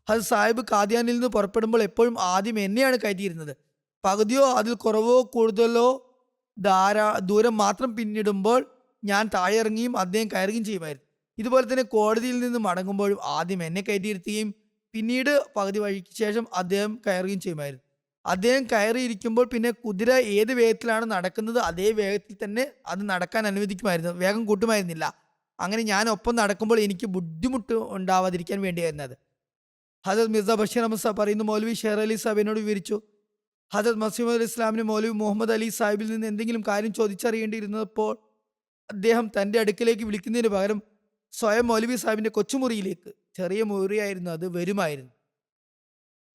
അത് സാഹിബ് കാദ്യാനിൽ നിന്ന് പുറപ്പെടുമ്പോൾ എപ്പോഴും ആദ്യം എന്നെയാണ് കയറ്റിയിരുന്നത്. പകുതിയോ അതിൽ കുറവോ കൂടുതലോ ദൂരം മാത്രം പിന്നിടുമ്പോൾ ഞാൻ താഴെ ഇറങ്ങിയും അദ്ദേഹം കയറുകയും ചെയ്യുമായിരുന്നു. ഇതുപോലെ തന്നെ കോടതിയിൽ നിന്ന് മടങ്ങുമ്പോഴും ആദ്യം എന്നെ കയറ്റിയിരുത്തുകയും പിന്നീട് പകുതി വഴിക്ക് ശേഷം അദ്ദേഹം കയറുകയും ചെയ്യുമായിരുന്നു. അദ്ദേഹം കയറിയിരിക്കുമ്പോൾ പിന്നെ കുതിര ഏത് വേഗത്തിലാണ് നടക്കുന്നത് അതേ വേഗത്തിൽ തന്നെ അത് നടക്കാൻ അനുവദിക്കുമായിരുന്നു, വേഗം കൂട്ടുമായിരുന്നില്ല. അങ്ങനെ ഞാൻ ഒപ്പം നടക്കുമ്പോൾ എനിക്ക് ബുദ്ധിമുട്ട് ഉണ്ടാവാതിരിക്കാൻ വേണ്ടിയായിരുന്നത്. ഹദരത്ത് മിർസ ബഷീർ അഹമ്മദ് സാഹിബ് പറയുന്നു, മൗലവി ഷെയർ അലി സാഹിബിനോട് വിവരിച്ചു. ഹദരത്ത് മസീഹ് അലി ഇസ്ലാമിന് മൗലവി മുഹമ്മദ് അലി സാഹിബിൽ നിന്ന് എന്തെങ്കിലും കാര്യം ചോദിച്ചറിയേണ്ടിയിരുന്നപ്പോൾ അദ്ദേഹം തൻ്റെ അടുക്കിലേക്ക് വിളിക്കുന്നതിന് പകരം സ്വയം മൗലവി സാഹിബിന്റെ കൊച്ചുമുറിയിലേക്ക്, ചെറിയ മുറിയായിരുന്നു അത്, വരുമായിരുന്നു.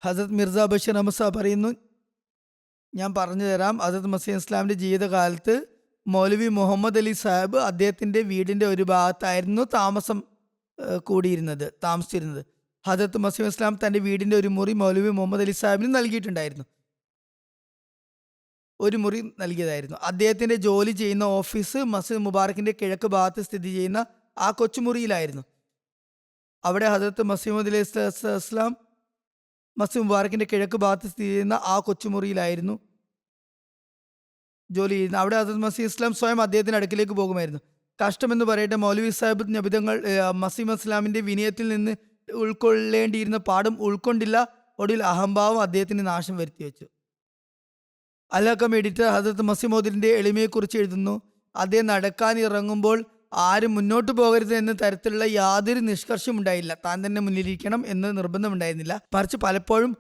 ഹസരത്ത് മിർസ ബഷീർ അഹമ്മദ് സാഹിബ് പറയുന്നു, ഞാൻ പറഞ്ഞു തരാം. ഹസരത്ത് മസീഹ് ഇസ്ലാമിന്റെ ജീവിതകാലത്ത് മൗലവി മുഹമ്മദ് അലി സാഹിബ് അദ്ദേഹത്തിന്റെ വീടിന്റെ ഒരു ഭാഗത്തായിരുന്നു താമസിച്ചിരുന്നത്. ഹസരത്ത് മസീഹ് ഇസ്ലാം തന്റെ വീടിന്റെ ഒരു മുറി മൗലവി മുഹമ്മദ് അലി സാഹിബിന് നൽകിയിട്ടുണ്ടായിരുന്നു. ഒരു മുറി നൽകിയതായിരുന്നു. അദ്ദേഹത്തിന്റെ ജോലി ചെയ്യുന്ന ഓഫീസ് മസ്ജിദ് മുബാറക്കിന്റെ കിഴക്ക് ഭാഗത്ത് സ്ഥിതി ചെയ്യുന്ന ആ കൊച്ചുമുറിയിലായിരുന്നു. അവിടെ ഹസരത്ത് മസീഹ് അലി ഇസ്ലാം മസ്ജിദ് മുബാറക്കിന്റെ കിഴക്ക് ഭാഗത്ത് സ്ഥിതി ചെയ്യുന്ന ആ കൊച്ചുമുറിയിലായിരുന്നു ജോലി ചെയ്യുന്നത്. അവിടെ ഹസരത്ത് മസീഹ് ഇസ്ലാം സ്വയം അദ്ദേഹത്തിന്റെ അടുക്കിലേക്ക് പോകുമായിരുന്നു. കഷ്ടമെന്ന് പറയട്ടെ, മൗലവി സാഹിബ് നബിതങ്ങൾ മസീഹ് ഇസ്ലാമിന്റെ വിനയത്തിൽ നിന്ന് ഉൾക്കൊള്ളേണ്ടിയിരുന്ന പാഠം ഉൾക്കൊണ്ടില്ല. ഒടുവിൽ അഹംഭാവം അദ്ദേഹത്തിന് നാശം വരുത്തി വെച്ചു. അൽഹക്കം എഡിറ്റർ ഹസരത്ത് മസീഹ് മൗദിന്റെ എളിമയെക്കുറിച്ച് എഴുതുന്നു, അദ്ദേഹം നടക്കാൻ ഇറങ്ങുമ്പോൾ ആരും മുന്നോട്ട് പോകരുത് എന്ന തരത്തിലുള്ള യാതൊരു നിഷ്കർഷം ഉണ്ടായില്ല. താൻ തന്നെ മുന്നിലിരിക്കണം എന്ന് നിർബന്ധമുണ്ടായിരുന്നില്ല. മറിച്ച് പലപ്പോഴും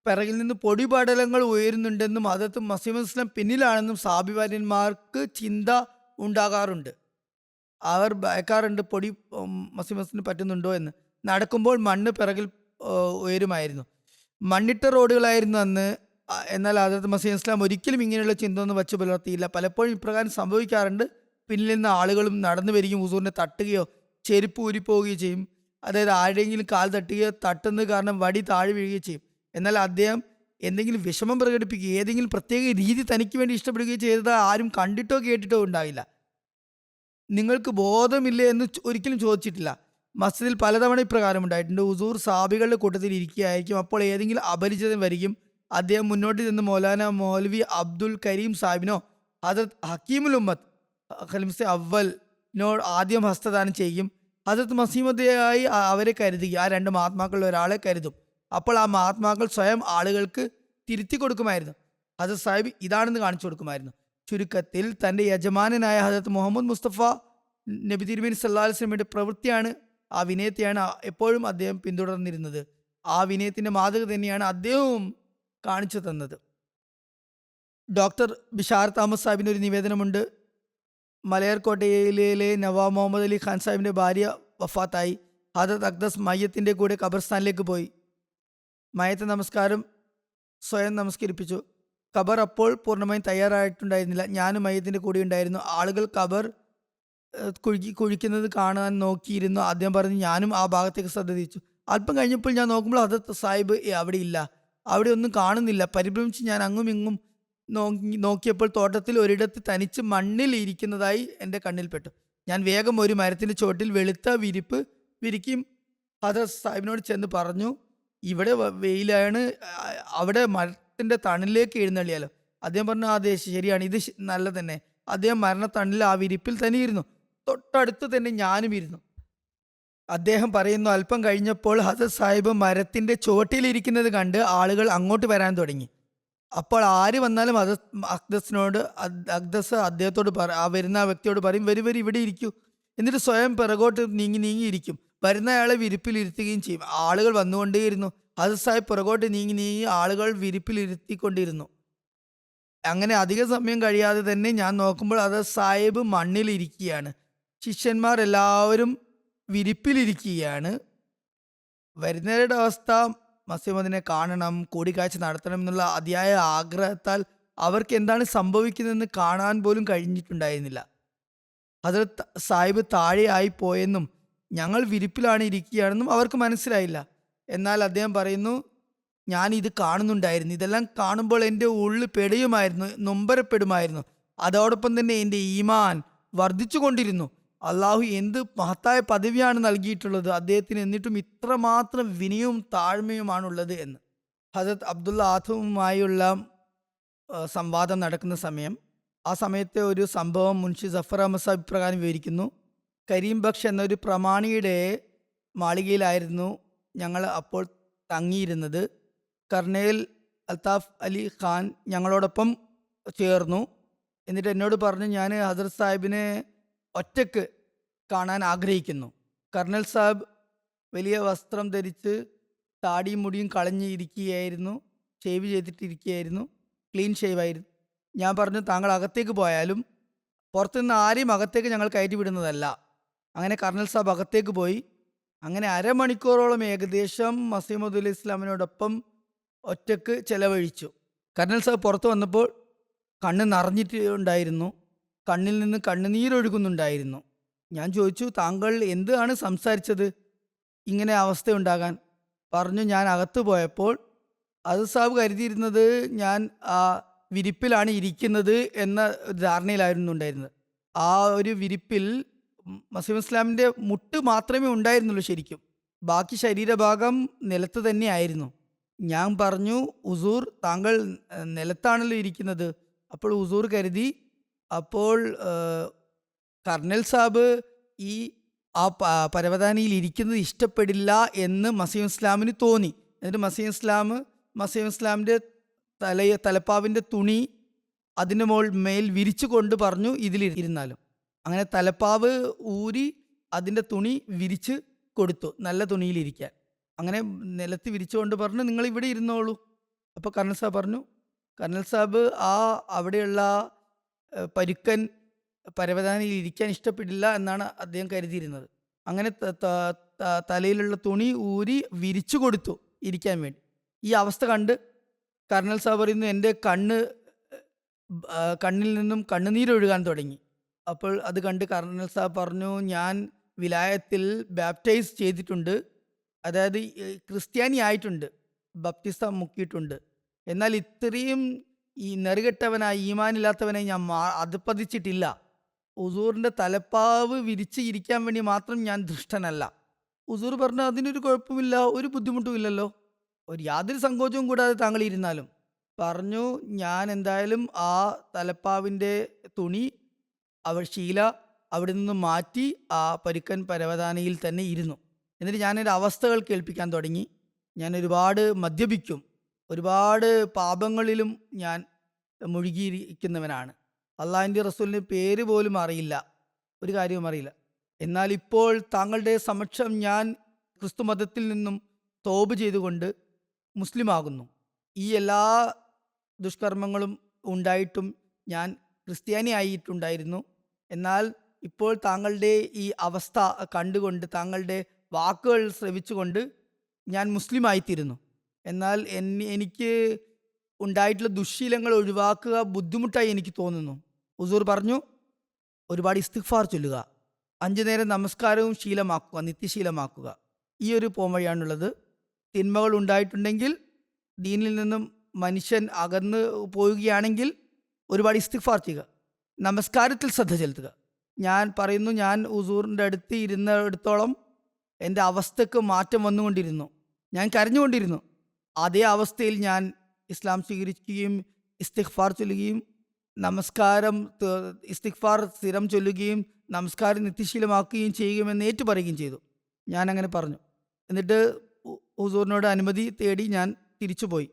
പിറകിൽ നിന്ന് പൊടിപടലങ്ങൾ ഉയരുന്നുണ്ടെന്നും ഹദരത്ത് മസീഹ് ഇസ്ലാം പിന്നിലാണെന്നും സാബിവാര്യന്മാർക്ക് ചിന്ത ഉണ്ടാകാറുണ്ട്. അവർ ഭയക്കാറുണ്ട് പൊടി മസീഹ് പറ്റുന്നുണ്ടോ എന്ന്. നടക്കുമ്പോൾ മണ്ണ് പിറകിൽ ഉയരുമായിരുന്നു. മണ്ണിട്ട റോഡുകളായിരുന്നു അന്ന്. എന്നാൽ ഹദരത്ത് മസീഹ് ഇസ്ലാം ഒരിക്കലും ഇങ്ങനെയുള്ള ചിന്ത ഒന്നും വച്ചു പുലർത്തിയില്ല. പലപ്പോഴും ഇപ്രകാരം സംഭവിക്കാറുണ്ട്. പിന്നിൽ നിന്ന് ആളുകളും നടന്നു വരികയും ഹുസൂറിനെ തട്ടുകയോ ചെരുപ്പ് ഊരിപ്പോവുകയോ ചെയ്യും. അതായത് ആരുടെയെങ്കിലും കാൽ തട്ടുകയോ തട്ടുന്നത് കാരണം വടി താഴെ വീഴുകയോ ചെയ്യും. എന്നാൽ അദ്ദേഹം എന്തെങ്കിലും വിഷമം പ്രകടിപ്പിക്കുകയോ ഏതെങ്കിലും പ്രത്യേക രീതി തനിക്ക് വേണ്ടി ഇഷ്ടപ്പെടുകയോ ചെയ്തത് ആരും കണ്ടിട്ടോ കേട്ടിട്ടോ ഉണ്ടാവില്ല. നിങ്ങൾക്ക് ബോധമില്ലേ എന്ന് ഒരിക്കലും ചോദിച്ചിട്ടില്ല. മസ്ജിദിൽ പലതവണ ഇപ്രകാരം ഉണ്ടായിട്ടുണ്ട്. ഹുസൂർ സാബികളുടെ കൂട്ടത്തിൽ ഇരിക്കുകയായിരിക്കും. അപ്പോൾ ഏതെങ്കിലും അപരിചിതൻ വരികയും അദ്ദേഹം മുന്നോട്ട് ചെന്ന് മൗലവി അബ്ദുൽ കരീം സാഹിബിനോ ഹദരത്ത് ഹക്കീമുൽ ഉമ്മത്ത് ഖലീഫ അവലിനോട് ആദ്യം ഹസ്തദാനം ചെയ്യും. ഹദരത്ത് മസീമദയായി അവരെ കരുതുക. ആ രണ്ട് മഹാത്മാക്കളിൽ ഒരാളെ കരുതും. അപ്പോൾ ആ മഹാത്മാക്കൾ സ്വയം ആളുകൾക്ക് തിരുത്തി കൊടുക്കുമായിരുന്നു. ഹദരത്ത് സാഹിബ് ഇതാണെന്ന് കാണിച്ചു കൊടുക്കുമായിരുന്നു. ചുരുക്കത്തിൽ തൻ്റെ യജമാനനായ ഹദരത്ത് മുഹമ്മദ് മുസ്തഫ നബി തിരുമേനി സല്ലല്ലാഹു അലൈഹി വസല്ലമയുടെ പ്രവൃത്തിയാണ്, ആ വിനയത്തെയാണ് എപ്പോഴും അദ്ദേഹം പിന്തുടർന്നിരുന്നത്. ആ വിനയത്തിന്റെ മാതൃക തന്നെയാണ് അദ്ദേഹവും കാണിച്ചു തന്നത്. ഡോക്ടർ ബിഷാരത്ത് അഹമ്മദ് സാഹിബിന് ഒരു നിവേദനമുണ്ട്. മലയർക്കോട്ടയിലെ നവാബ് മുഹമ്മദ് അലി ഖാൻ സാഹിബിന്റെ ഭാര്യ വഫാത്തായി. ഹദരത്ത് അഖ്ദസ് മയ്യത്തിന്റെ കൂടെ ഖബർസ്ഥാനിലേക്ക് പോയി. മയ്യത്ത് നമസ്കാരം സ്വയം നമസ്കരിപ്പിച്ചു. ഖബർ അപ്പോൾ പൂർണ്ണമായും തയ്യാറായിട്ടുണ്ടായിരുന്നില്ല. ഞാനും മയ്യത്തിന്റെ കൂടെ ഉണ്ടായിരുന്നു. ആളുകൾ ഖബർ കുഴിക്കുന്നത് കാണാൻ നോക്കിയിരുന്നു. അദ്ദേഹം പറഞ്ഞു, ഞാനും ആ ഭാഗത്തേക്ക് ശ്രദ്ധ തിരിച്ചു. അല്പം കഴിഞ്ഞപ്പോൾ ഞാൻ നോക്കുമ്പോൾ ഹദരത്ത് സാഹിബ് അവിടെ ഇല്ല. അവിടെ ഒന്നും കാണുന്നില്ല. പരിഭ്രമിച്ച് ഞാൻ അങ്ങും ഇങ്ങും നോക്കിയപ്പോൾ തോട്ടത്തിൽ ഒരിടത്ത് തനിച്ച് മണ്ണിൽ ഇരിക്കുന്നതായി എൻ്റെ കണ്ണിൽപ്പെട്ടു. ഞാൻ വേഗം ഒരു മരത്തിന്റെ ചുവട്ടിൽ വെളുത്ത വിരിപ്പ് വിരിക്കും ഹദരത്ത് സാഹിബിനോട് ചെന്ന് പറഞ്ഞു, ഇവിടെ വെയിലാണ്, അവിടെ മരത്തിന്റെ തണലിലേക്ക് എഴുന്നള്ളിയാലോ. അദ്ദേഹം പറഞ്ഞു, അതെ ശരിയാണ്, ഇത് നല്ല തന്നെ. അദ്ദേഹം മരണത്തണലിൽ ആ വിരിപ്പിൽ തന്നെ ഇരുന്നു. തൊട്ടടുത്ത് തന്നെ ഞാനും ഇരുന്നു. അദ്ദേഹം പറയുന്നു, അല്പം കഴിഞ്ഞപ്പോൾ ഹദരത്ത് സാഹിബ് മരത്തിന്റെ ചുവട്ടിലിരിക്കുന്നത് കണ്ട് ആളുകൾ അങ്ങോട്ട് വരാൻ തുടങ്ങി. അപ്പോൾ ആര് വന്നാലും അഖ്ദസ് അദ്ദേഹത്തോട് വരുന്ന വ്യക്തിയോട് പറയും, വരി ഇവിടെ ഇരിക്കൂ. എന്നിട്ട് സ്വയം പിറകോട്ട് നീങ്ങിയിരിക്കും. വരുന്നയാളെ വിരിപ്പിൽ ഇരുത്തുകയും ചെയ്യും. ആളുകൾ വന്നുകൊണ്ടേയിരുന്നു. ഹദരത്ത് സാഹിബ് പിറകോട്ട് നീങ്ങി ആളുകൾ വിരിപ്പിൽ ഇരുത്തിക്കൊണ്ടിരുന്നു. അങ്ങനെ അധിക സമയം കഴിയാതെ തന്നെ ഞാൻ നോക്കുമ്പോൾ അത് സാഹിബ് മണ്ണിലിരിക്കുകയാണ്. ശിഷ്യന്മാർ എല്ലാവരും വിരിപ്പിലിരിക്കുകയാണ്. വരുന്നവരുടെ അവസ്ഥ മസീമദിനെ കാണണം, കൂടിക്കാഴ്ച നടത്തണം എന്നുള്ള അതിയായ ആഗ്രഹത്താൽ അവർക്ക് എന്താണ് സംഭവിക്കുന്നതെന്ന് കാണാൻ പോലും കഴിഞ്ഞിട്ടുണ്ടായിരുന്നില്ല. ഹസ്രത്ത് സാഹിബ് താഴെയായി പോയെന്നും ഞങ്ങൾ വിരിപ്പിലാണ് ഇരിക്കുകയാണെന്നും അവർക്ക് മനസ്സിലായില്ല. എന്നാൽ അദ്ദേഹം പറയുന്നു, ഞാൻ ഇത് കാണുന്നുണ്ടായിരുന്നു. ഇതെല്ലാം കാണുമ്പോൾ എൻ്റെ ഉള്ളിൽ പെടുമായിരുന്നു, നൊമ്പരപ്പെടുമായിരുന്നു. അതോടൊപ്പം തന്നെ എൻ്റെ ഈമാൻ വർദ്ധിച്ചു കൊണ്ടിരുന്നു. അള്ളാഹു എന്ത് മഹത്തായ പദവിയാണ് നൽകിയിട്ടുള്ളത് അദ്ദേഹത്തിന്, എന്നിട്ടും ഇത്രമാത്രം വിനയവും താഴ്മയുമാണുള്ളത് എന്ന്. ഹസരത്ത് അബ്ദുള്ള ആഥുവുമായുള്ള സംവാദം നടക്കുന്ന സമയം, ആ സമയത്തെ ഒരു സംഭവം മുൻഷി സഫർ അഹമ്മദ് സാഹിബ് ഇപ്രകാരം വിവരിക്കുന്നു. കരീം ബക്ഷ് എന്നൊരു പ്രമാണിയുടെ മാളികയിലായിരുന്നു ഞങ്ങൾ അപ്പോൾ തങ്ങിയിരുന്നത്. കർണേൽ അൽത്താഫ് അലി ഖാൻ ഞങ്ങളോടൊപ്പം ചേർന്നു. എന്നിട്ട് എന്നോട് പറഞ്ഞു, ഞാൻ ഹസരത്ത് സാഹിബിനെ ഒറ്റയ്ക്ക് കാണാൻ ആഗ്രഹിക്കുന്നു. കർണൽ സാഹിബ് വലിയ വസ്ത്രം ധരിച്ച് താടിയും മുടിയും കളഞ്ഞ് ഇരിക്കുകയായിരുന്നു, ഷേവ് ചെയ്തിട്ടിരിക്കുകയായിരുന്നു, ക്ലീൻ ഷേവ് ആയിരുന്നു. ഞാൻ പറഞ്ഞു, താങ്കൾ അകത്തേക്ക് പോയാലും പുറത്തുനിന്ന് ആരെയും അകത്തേക്ക് ഞങ്ങൾ കയറ്റി വിടുന്നതല്ല. അങ്ങനെ കർണൽ സാഹിബ് അകത്തേക്ക് പോയി. അങ്ങനെ അരമണിക്കൂറോളം ഏകദേശം മസീമദുൽ ഇസ്ലാമിനോടൊപ്പം ഒറ്റക്ക് ചെലവഴിച്ചു. കർണൽ സാഹിബ് പുറത്തു വന്നപ്പോൾ കണ്ണ് നിറഞ്ഞിട്ടുണ്ടായിരുന്നു, കണ്ണിൽ നിന്ന് കണ്ണുനീരൊഴുകുന്നുണ്ടായിരുന്നു. ഞാൻ ചോദിച്ചു, താങ്കൾ എന്താണ് സംസാരിച്ചത് ഇങ്ങനെ അവസ്ഥയുണ്ടാകാൻ? പറഞ്ഞു, ഞാൻ അകത്ത് പോയപ്പോൾ അത് സാബ് കരുതിയിരുന്നത് ഞാൻ ആ വിരിപ്പിലാണ് ഇരിക്കുന്നത് എന്ന ഒരു ധാരണയിലായിരുന്നു ഉണ്ടായിരുന്നത്. ആ ഒരു വിരിപ്പിൽ മസീം ഇസ്ലാമിൻ്റെ മുട്ട് മാത്രമേ ഉണ്ടായിരുന്നുള്ളൂ ശരിക്കും, ബാക്കി ശരീരഭാഗം നിലത്ത് തന്നെ ആയിരുന്നു. ഞാൻ പറഞ്ഞു, ഉസൂർ താങ്കൾ നിലത്താണല്ലോ ഇരിക്കുന്നത്. അപ്പോൾ ഉസൂർ കരുതി അപ്പോൾ കർണൽ സാബ് ഈ ആ പരവതാനിയിൽ ഇരിക്കുന്നത് ഇഷ്ടപ്പെടില്ല എന്ന് മസീം ഇസ്ലാമിന് തോന്നി. എന്നിട്ട് മസീം ഇസ്ലാമിൻ്റെ തലപ്പാവിൻ്റെ തുണി അതിൻ്റെ മേൽ വിരിച്ചു കൊണ്ട് പറഞ്ഞു, ഇതിലിരുന്നാലും. അങ്ങനെ തലപ്പാവ് ഊരി അതിൻ്റെ തുണി വിരിച്ച് കൊടുത്തു, നല്ല തുണിയിലിരിക്കാൻ. അങ്ങനെ നിലത്ത് വിരിച്ചുകൊണ്ട് പറഞ്ഞു, നിങ്ങൾ ഇവിടെ ഇരുന്നോളൂ. അപ്പോൾ കർണൽ സാബ് പറഞ്ഞു, കർണൽ സാബ് അവിടെയുള്ള പരുക്കൻ പരവതാനിയിൽ ഇരിക്കാൻ ഇഷ്ടപ്പെടില്ല എന്നാണ് അദ്ദേഹം കരുതിയിരുന്നത്. അങ്ങനെ തലയിലുള്ള തുണി ഊരി വിരിച്ചു കൊടുത്തു ഇരിക്കാൻ വേണ്ടി. ഈ അവസ്ഥ കണ്ട് കർണൽ സാബ് പറയുന്നു, എൻ്റെ കണ്ണിൽ നിന്നും കണ്ണുനീരൊഴുകാൻ തുടങ്ങി. അപ്പോൾ അത് കണ്ട് കർണൽ സാബ് പറഞ്ഞു, ഞാൻ വിലായത്തിൽ ബാപ്റ്റൈസ് ചെയ്തിട്ടുണ്ട്, അതായത് ക്രിസ്ത്യാനി ആയിട്ടുണ്ട്, ബപ്റ്റിസം മുക്കിയിട്ടുണ്ട്. എന്നാൽ ഇത്രയും ഈ നെറുകെട്ടവനായി ഈമാനില്ലാത്തവനായി ഞാൻ അധപ്പതിച്ചിട്ടില്ല. ഉസൂറിൻ്റെ തലപ്പാവ് വിരിച്ച് ഇരിക്കാൻ വേണ്ടി മാത്രം ഞാൻ ദുഷ്ടനല്ല. ഉസൂർ പറഞ്ഞു, അതിനൊരു കുഴപ്പമില്ല, ഒരു ബുദ്ധിമുട്ടുമില്ലല്ലോ, യാതൊരു സങ്കോചവും കൂടാതെ താങ്കൾ ഇരുന്നാലും. പറഞ്ഞു, ഞാൻ എന്തായാലും ആ തലപ്പാവിൻ്റെ തുണി ശീല അവിടെ നിന്ന് മാറ്റി ആ പരുക്കൻ പരവതാനിയിൽ തന്നെ ഇരുന്നു. എന്നിട്ട് ഞാനൊരു അവസ്ഥകൾ കേൾപ്പിക്കാൻ തുടങ്ങി. ഞാൻ ഒരുപാട് മദ്യപിക്കും, ഒരുപാട് പാപങ്ങളിലും ഞാൻ മുഴുകിയിരിക്കുന്നവനാണ്, അള്ളാഹിൻ്റെ റസൂലിൻ്റെ പേര് പോലും അറിയില്ല, ഒരു കാര്യവും അറിയില്ല. എന്നാൽ ഇപ്പോൾ താങ്കളുടെ സമക്ഷം ഞാൻ ക്രിസ്തു മതത്തിൽ നിന്നും തോബ് ചെയ്തുകൊണ്ട് മുസ്ലിമാകുന്നു. ഈ എല്ലാ ദുഷ്കർമ്മങ്ങളും ഉണ്ടായിട്ടും ഞാൻ ക്രിസ്ത്യാനി ആയിട്ടുണ്ടായിരുന്നു. എന്നാൽ ഇപ്പോൾ താങ്കളുടെ ഈ അവസ്ഥ കണ്ടുകൊണ്ട്, താങ്കളുടെ വാക്കുകൾ ശ്രവിച്ചുകൊണ്ട് ഞാൻ മുസ്ലിമായിത്തീരുന്നു. എന്നാൽ എനിക്ക് ഉണ്ടായിട്ടുള്ള ദുശ്ശീലങ്ങൾ ഒഴിവാക്കുക ബുദ്ധിമുട്ടായി എനിക്ക് തോന്നുന്നു. ഹുസൂർ പറഞ്ഞു, ഒരുപാട് ഇസ്തിഗ്ഫാർ ചൊല്ലുക, 5 നേരം നമസ്കാരവും ശീലമാക്കുക, നിത്യശീലമാക്കുക. ഈ ഒരു പോംവഴിയാണുള്ളത്. തിന്മകൾ ഉണ്ടായിട്ടുണ്ടെങ്കിൽ, ദീനിൽ നിന്നും മനുഷ്യൻ അകന്ന് പോവുകയാണെങ്കിൽ ഒരുപാട് ഇസ്തിഗ്ഫാർ ചെയ്യുക, നമസ്കാരത്തിൽ ശ്രദ്ധ ചെലുത്തുക. ഞാൻ പറയുന്നു, ഞാൻ ഹുസൂറിൻ്റെ അടുത്ത് ഇരുന്നിടത്തോളം എൻ്റെ അവസ്ഥക്ക് മാറ്റം വന്നുകൊണ്ടിരുന്നു. ഞാൻ കരഞ്ഞുകൊണ്ടിരുന്നു. അതേ അവസ്ഥയിൽ ഞാൻ ഇസ്ലാം സ്വീകരിക്കുകയും ഇസ്തിഗ്ഫാർ ചൊല്ലുകയും ഇസ്തിഗ്ഫാർ സ്ഥിരം ചൊല്ലുകയും നമസ്കാരം നിത്യശീലമാക്കുകയും ചെയ്യുമെന്ന് ഏറ്റുപറയുകയും ചെയ്തു. ഞാൻ അങ്ങനെ പറഞ്ഞു. എന്നിട്ട് ഹുസൂറിനോട് അനുമതി തേടി ഞാൻ തിരിച്ചുപോയി.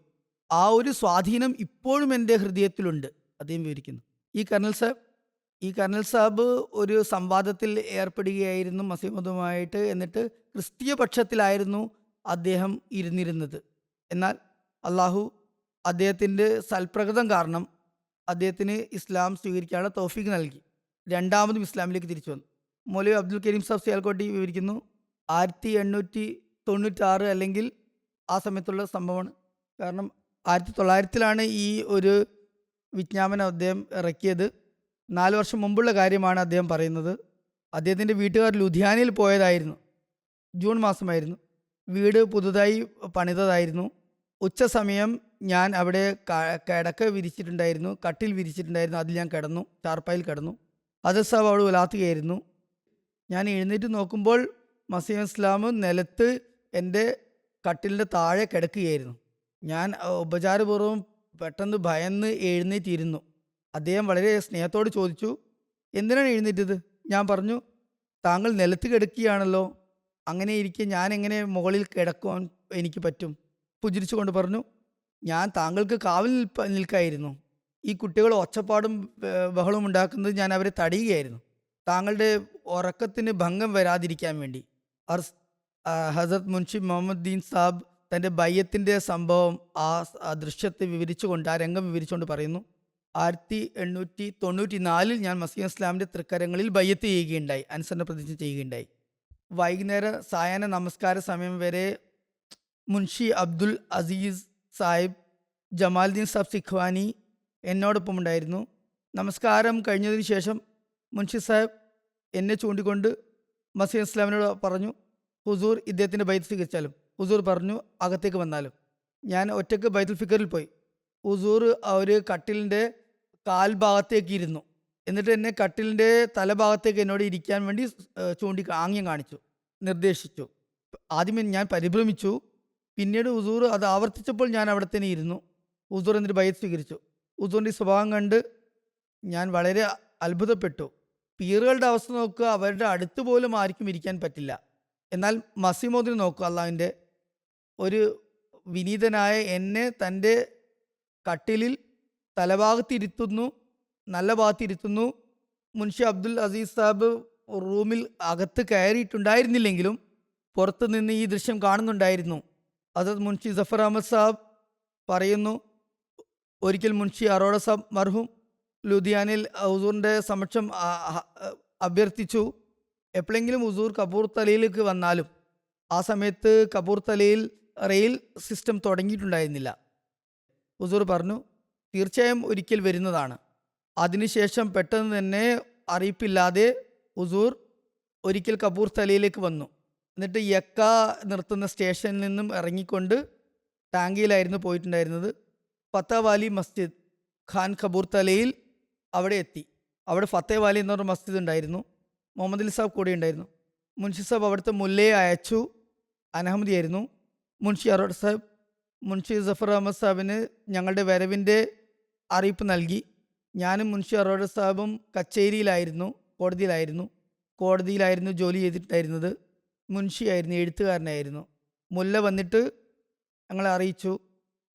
ആ ഒരു സ്വാധീനം ഇപ്പോഴും എൻ്റെ ഹൃദയത്തിലുണ്ട്, അദ്ദേഹം വിവരിക്കുന്നു. ഈ കർണൽ സാബ് ഒരു സംവാദത്തിൽ ഏർപ്പെടുകയായിരുന്നു മസീമദുമായിട്ട്. എന്നിട്ട് ക്രിസ്തീയ പക്ഷത്തിലായിരുന്നു അദ്ദേഹം ഇരുന്നിരുന്നത്. എന്നാൽ അള്ളാഹു അദ്ദേഹത്തിൻ്റെ സൽപ്രകൃതം കാരണം അദ്ദേഹത്തിന് ഇസ്ലാം സ്വീകരിക്കാനുള്ള തൗഫീഖ് നൽകി. രണ്ടാമതും ഇസ്ലാമിലേക്ക് തിരിച്ചു വന്നു. മൗലവി അബ്ദുൽ കരീം സാബ് സിയാൽക്കോട്ടി വിവരിക്കുന്നു, 1896 അല്ലെങ്കിൽ ആ സമയത്തുള്ള സംഭവമാണ്. കാരണം 1900 ഈ ഒരു വിജ്ഞാപനം അദ്ദേഹം ഇറക്കിയത്. 4 വർഷം മുമ്പുള്ള കാര്യമാണ് അദ്ദേഹം പറയുന്നത്. അദ്ദേഹത്തിൻ്റെ വീട്ടുകാർ ലുധിയാനയിൽ പോയതായിരുന്നു. ജൂൺ മാസമായിരുന്നു. വീട് പുതുതായി പണിതതായിരുന്നു. ഉച്ച സമയം ഞാൻ അവിടെ കിടക്ക വിരിച്ചിട്ടുണ്ടായിരുന്നു, കട്ടിൽ വിരിച്ചിട്ടുണ്ടായിരുന്നു. അതിൽ ഞാൻ കിടന്നു, ചാർപ്പായിൽ കിടന്നു. ഹദരത്ത് സാബ് അവിടെ ഉലാത്തുകയായിരുന്നു. ഞാൻ എഴുന്നേറ്റ് നോക്കുമ്പോൾ മസീഹ് ഇസ്ലാം നിലത്ത് എൻ്റെ കട്ടിലിൻ്റെ താഴെ കിടക്കുകയായിരുന്നു. ഞാൻ ഉപചാരപൂർവ്വം പെട്ടെന്ന് ഭയന്ന് എഴുന്നേറ്റിരുന്നു. അദ്ദേഹം വളരെ സ്നേഹത്തോട് ചോദിച്ചു, എന്തിനാണ് എഴുന്നേറ്റത്? ഞാൻ പറഞ്ഞു, താങ്കൾ നിലത്ത് കിടക്കുകയാണല്ലോ, അങ്ങനെ ഇരിക്കെ ഞാൻ എങ്ങനെ മുകളിൽ കിടക്കുവാൻ എനിക്ക് പറ്റും? പുഞ്ചിരിച്ചുകൊണ്ട് പറഞ്ഞു, ഞാൻ താങ്കൾക്ക് കാവൽ നിൽക്കായിരുന്നു. ഈ കുട്ടികൾ ഒച്ചപ്പാടും ബഹളവും ഉണ്ടാക്കുന്നത് ഞാൻ അവരെ തടയുകയായിരുന്നു, താങ്കളുടെ ഉറക്കത്തിന് ഭംഗം വരാതിരിക്കാൻ വേണ്ടി. ഹസരത്ത് മുൻഷി മുഹമ്മദ് ദീൻ സാബ് തൻ്റെ ബയ്യത്തിൻ്റെ സംഭവം ആ ദൃശ്യത്തെ വിവരിച്ചുകൊണ്ട്, ആ രംഗം വിവരിച്ചുകൊണ്ട് പറയുന്നു, 1894 ഞാൻ മസീഹ് ഇസ്ലാമിൻ്റെ തൃക്കരങ്ങളിൽ ബയ്യത്ത് ചെയ്യുകയുണ്ടായി, അനുസരണ പ്രതിജ്ഞ ചെയ്യുകയുണ്ടായി. വൈകുന്നേരം സായാഹ്ന നമസ്കാര സമയം വരെ മുൻഷി അബ്ദുൽ അസീസ് സാഹിബ്, ജമാലുദ്ദീൻ സാബ് സിഖ്വാനി എന്നോടൊപ്പം ഉണ്ടായിരുന്നു. നമസ്കാരം കഴിഞ്ഞതിന് ശേഷം മുൻഷി സാഹിബ് എന്നെ ചൂണ്ടിക്കൊണ്ട് മസീഹ് ഇസ്ലാമിനോട് പറഞ്ഞു, ഹുസൂർ ഇദ്ദേഹത്തിൻ്റെ ബൈത്ത് സ്വീകരിച്ചാലും. ഹുസൂർ പറഞ്ഞു, അകത്തേക്ക് വന്നാലും. ഞാൻ ഒറ്റയ്ക്ക് ബൈത്തുൽ ഫിക്കറിൽ പോയി. ഹുസൂർ ഒരു കട്ടിലിൻ്റെ കാൽഭാഗത്തേക്ക് ഇരുന്നു. എന്നിട്ട് എന്നെ കട്ടിലിൻ്റെ തലഭാഗത്തേക്ക് എന്നോട് ഇരിക്കാൻ വേണ്ടി ആംഗ്യം കാണിച്ചു, നിർദ്ദേശിച്ചു. ആദ്യമേ ഞാൻ പരിഭ്രമിച്ചു. പിന്നീട് ഹുസൂർ അത് ആവർത്തിച്ചപ്പോൾ ഞാൻ അവിടെ തന്നെ ഇരുന്നു. ഹുസൂർ എന്നിട്ട് ബൈത്ത് സ്വീകരിച്ചു. ഹുസൂറിൻ്റെ സ്വഭാവം കണ്ട് ഞാൻ വളരെ അത്ഭുതപ്പെട്ടു. പീറുകളുടെ അവസ്ഥ നോക്കുക, അവരുടെ അടുത്ത് പോലും ആർക്കും ഇരിക്കാൻ പറ്റില്ല. എന്നാൽ മസീമോദിനെ നോക്കുക, അള്ളാഹുവിൻ്റെ ഒരു വിനീതനായ എന്നെ തൻ്റെ കട്ടിലിൽ തലഭാഗത്തിരുത്തുന്നു, നല്ല ഭാഗത്തിരുത്തുന്നു. മുൻഷി അബ്ദുൽ അസീസ് സാബ് റൂമിൽ അകത്ത് കയറിയിട്ടുണ്ടായിരുന്നില്ലെങ്കിലും പുറത്തു നിന്ന് ഈ ദൃശ്യം കാണുന്നുണ്ടായിരുന്നു. അത് മുൻഷി ജഫർ അഹമ്മദ് സാബ് പറയുന്നു, ഒരിക്കൽ മുൻഷി അറോഡ സാബ് മർഹൂം ലുധിയാനയിൽ ഹുസൂറിൻ്റെ സമക്ഷം അഭ്യർത്ഥിച്ചു, എപ്പോഴെങ്കിലും ഹുസൂർ കപൂർ തലയിലേക്ക് വന്നാലും. ആ സമയത്ത് കപൂർ തലയിൽ റെയിൽ സിസ്റ്റം തുടങ്ങിയിട്ടുണ്ടായിരുന്നില്ല. ഹുസൂർ പറഞ്ഞു, തീർച്ചയായും ഒരിക്കൽ വരുന്നതാണ്. അതിനുശേഷം പെട്ടെന്ന് തന്നെ അറിയിപ്പില്ലാതെ ഹുസൂർ ഒരിക്കൽ കപൂർ തലയിലേക്ക് വന്നു. എന്നിട്ട് യക്ക നിർത്തുന്ന സ്റ്റേഷനിൽ നിന്നും ഇറങ്ങിക്കൊണ്ട് ടാങ്കിയിലായിരുന്നു പോയിട്ടുണ്ടായിരുന്നത്. ഫത്തേവാലി മസ്ജിദ് ഖാൻ കപൂർ തലയിൽ അവിടെ എത്തി. അവിടെ ഫത്തേവാലി എന്ന് പറഞ്ഞ മസ്ജിദ് ഉണ്ടായിരുന്നു. മുഹമ്മദ് അലി സാബ് കൂടെ ഉണ്ടായിരുന്നു. മുൻഷി സാബ് അവിടുത്തെ മുല്ലയെ അയച്ചു. അനഹമ്മദിയായിരുന്നു. മുൻഷി അറോഡ് സാബ് മുൻഷി ജഫർ അഹമ്മദ് സാബിന് ഞങ്ങളുടെ വരവിൻ്റെ അറിയിപ്പ് നൽകി. ഞാനും മുൻഷി അറോഡ് സാബും കച്ചേരിയിലായിരുന്നു, കോടതിയിലായിരുന്നു ജോലി ചെയ്തിട്ടായിരുന്നത്. മുൻഷിയായിരുന്നു, എഴുത്തുകാരനായിരുന്നു. മുല്ല വന്നിട്ട് ഞങ്ങളെ അറിയിച്ചു,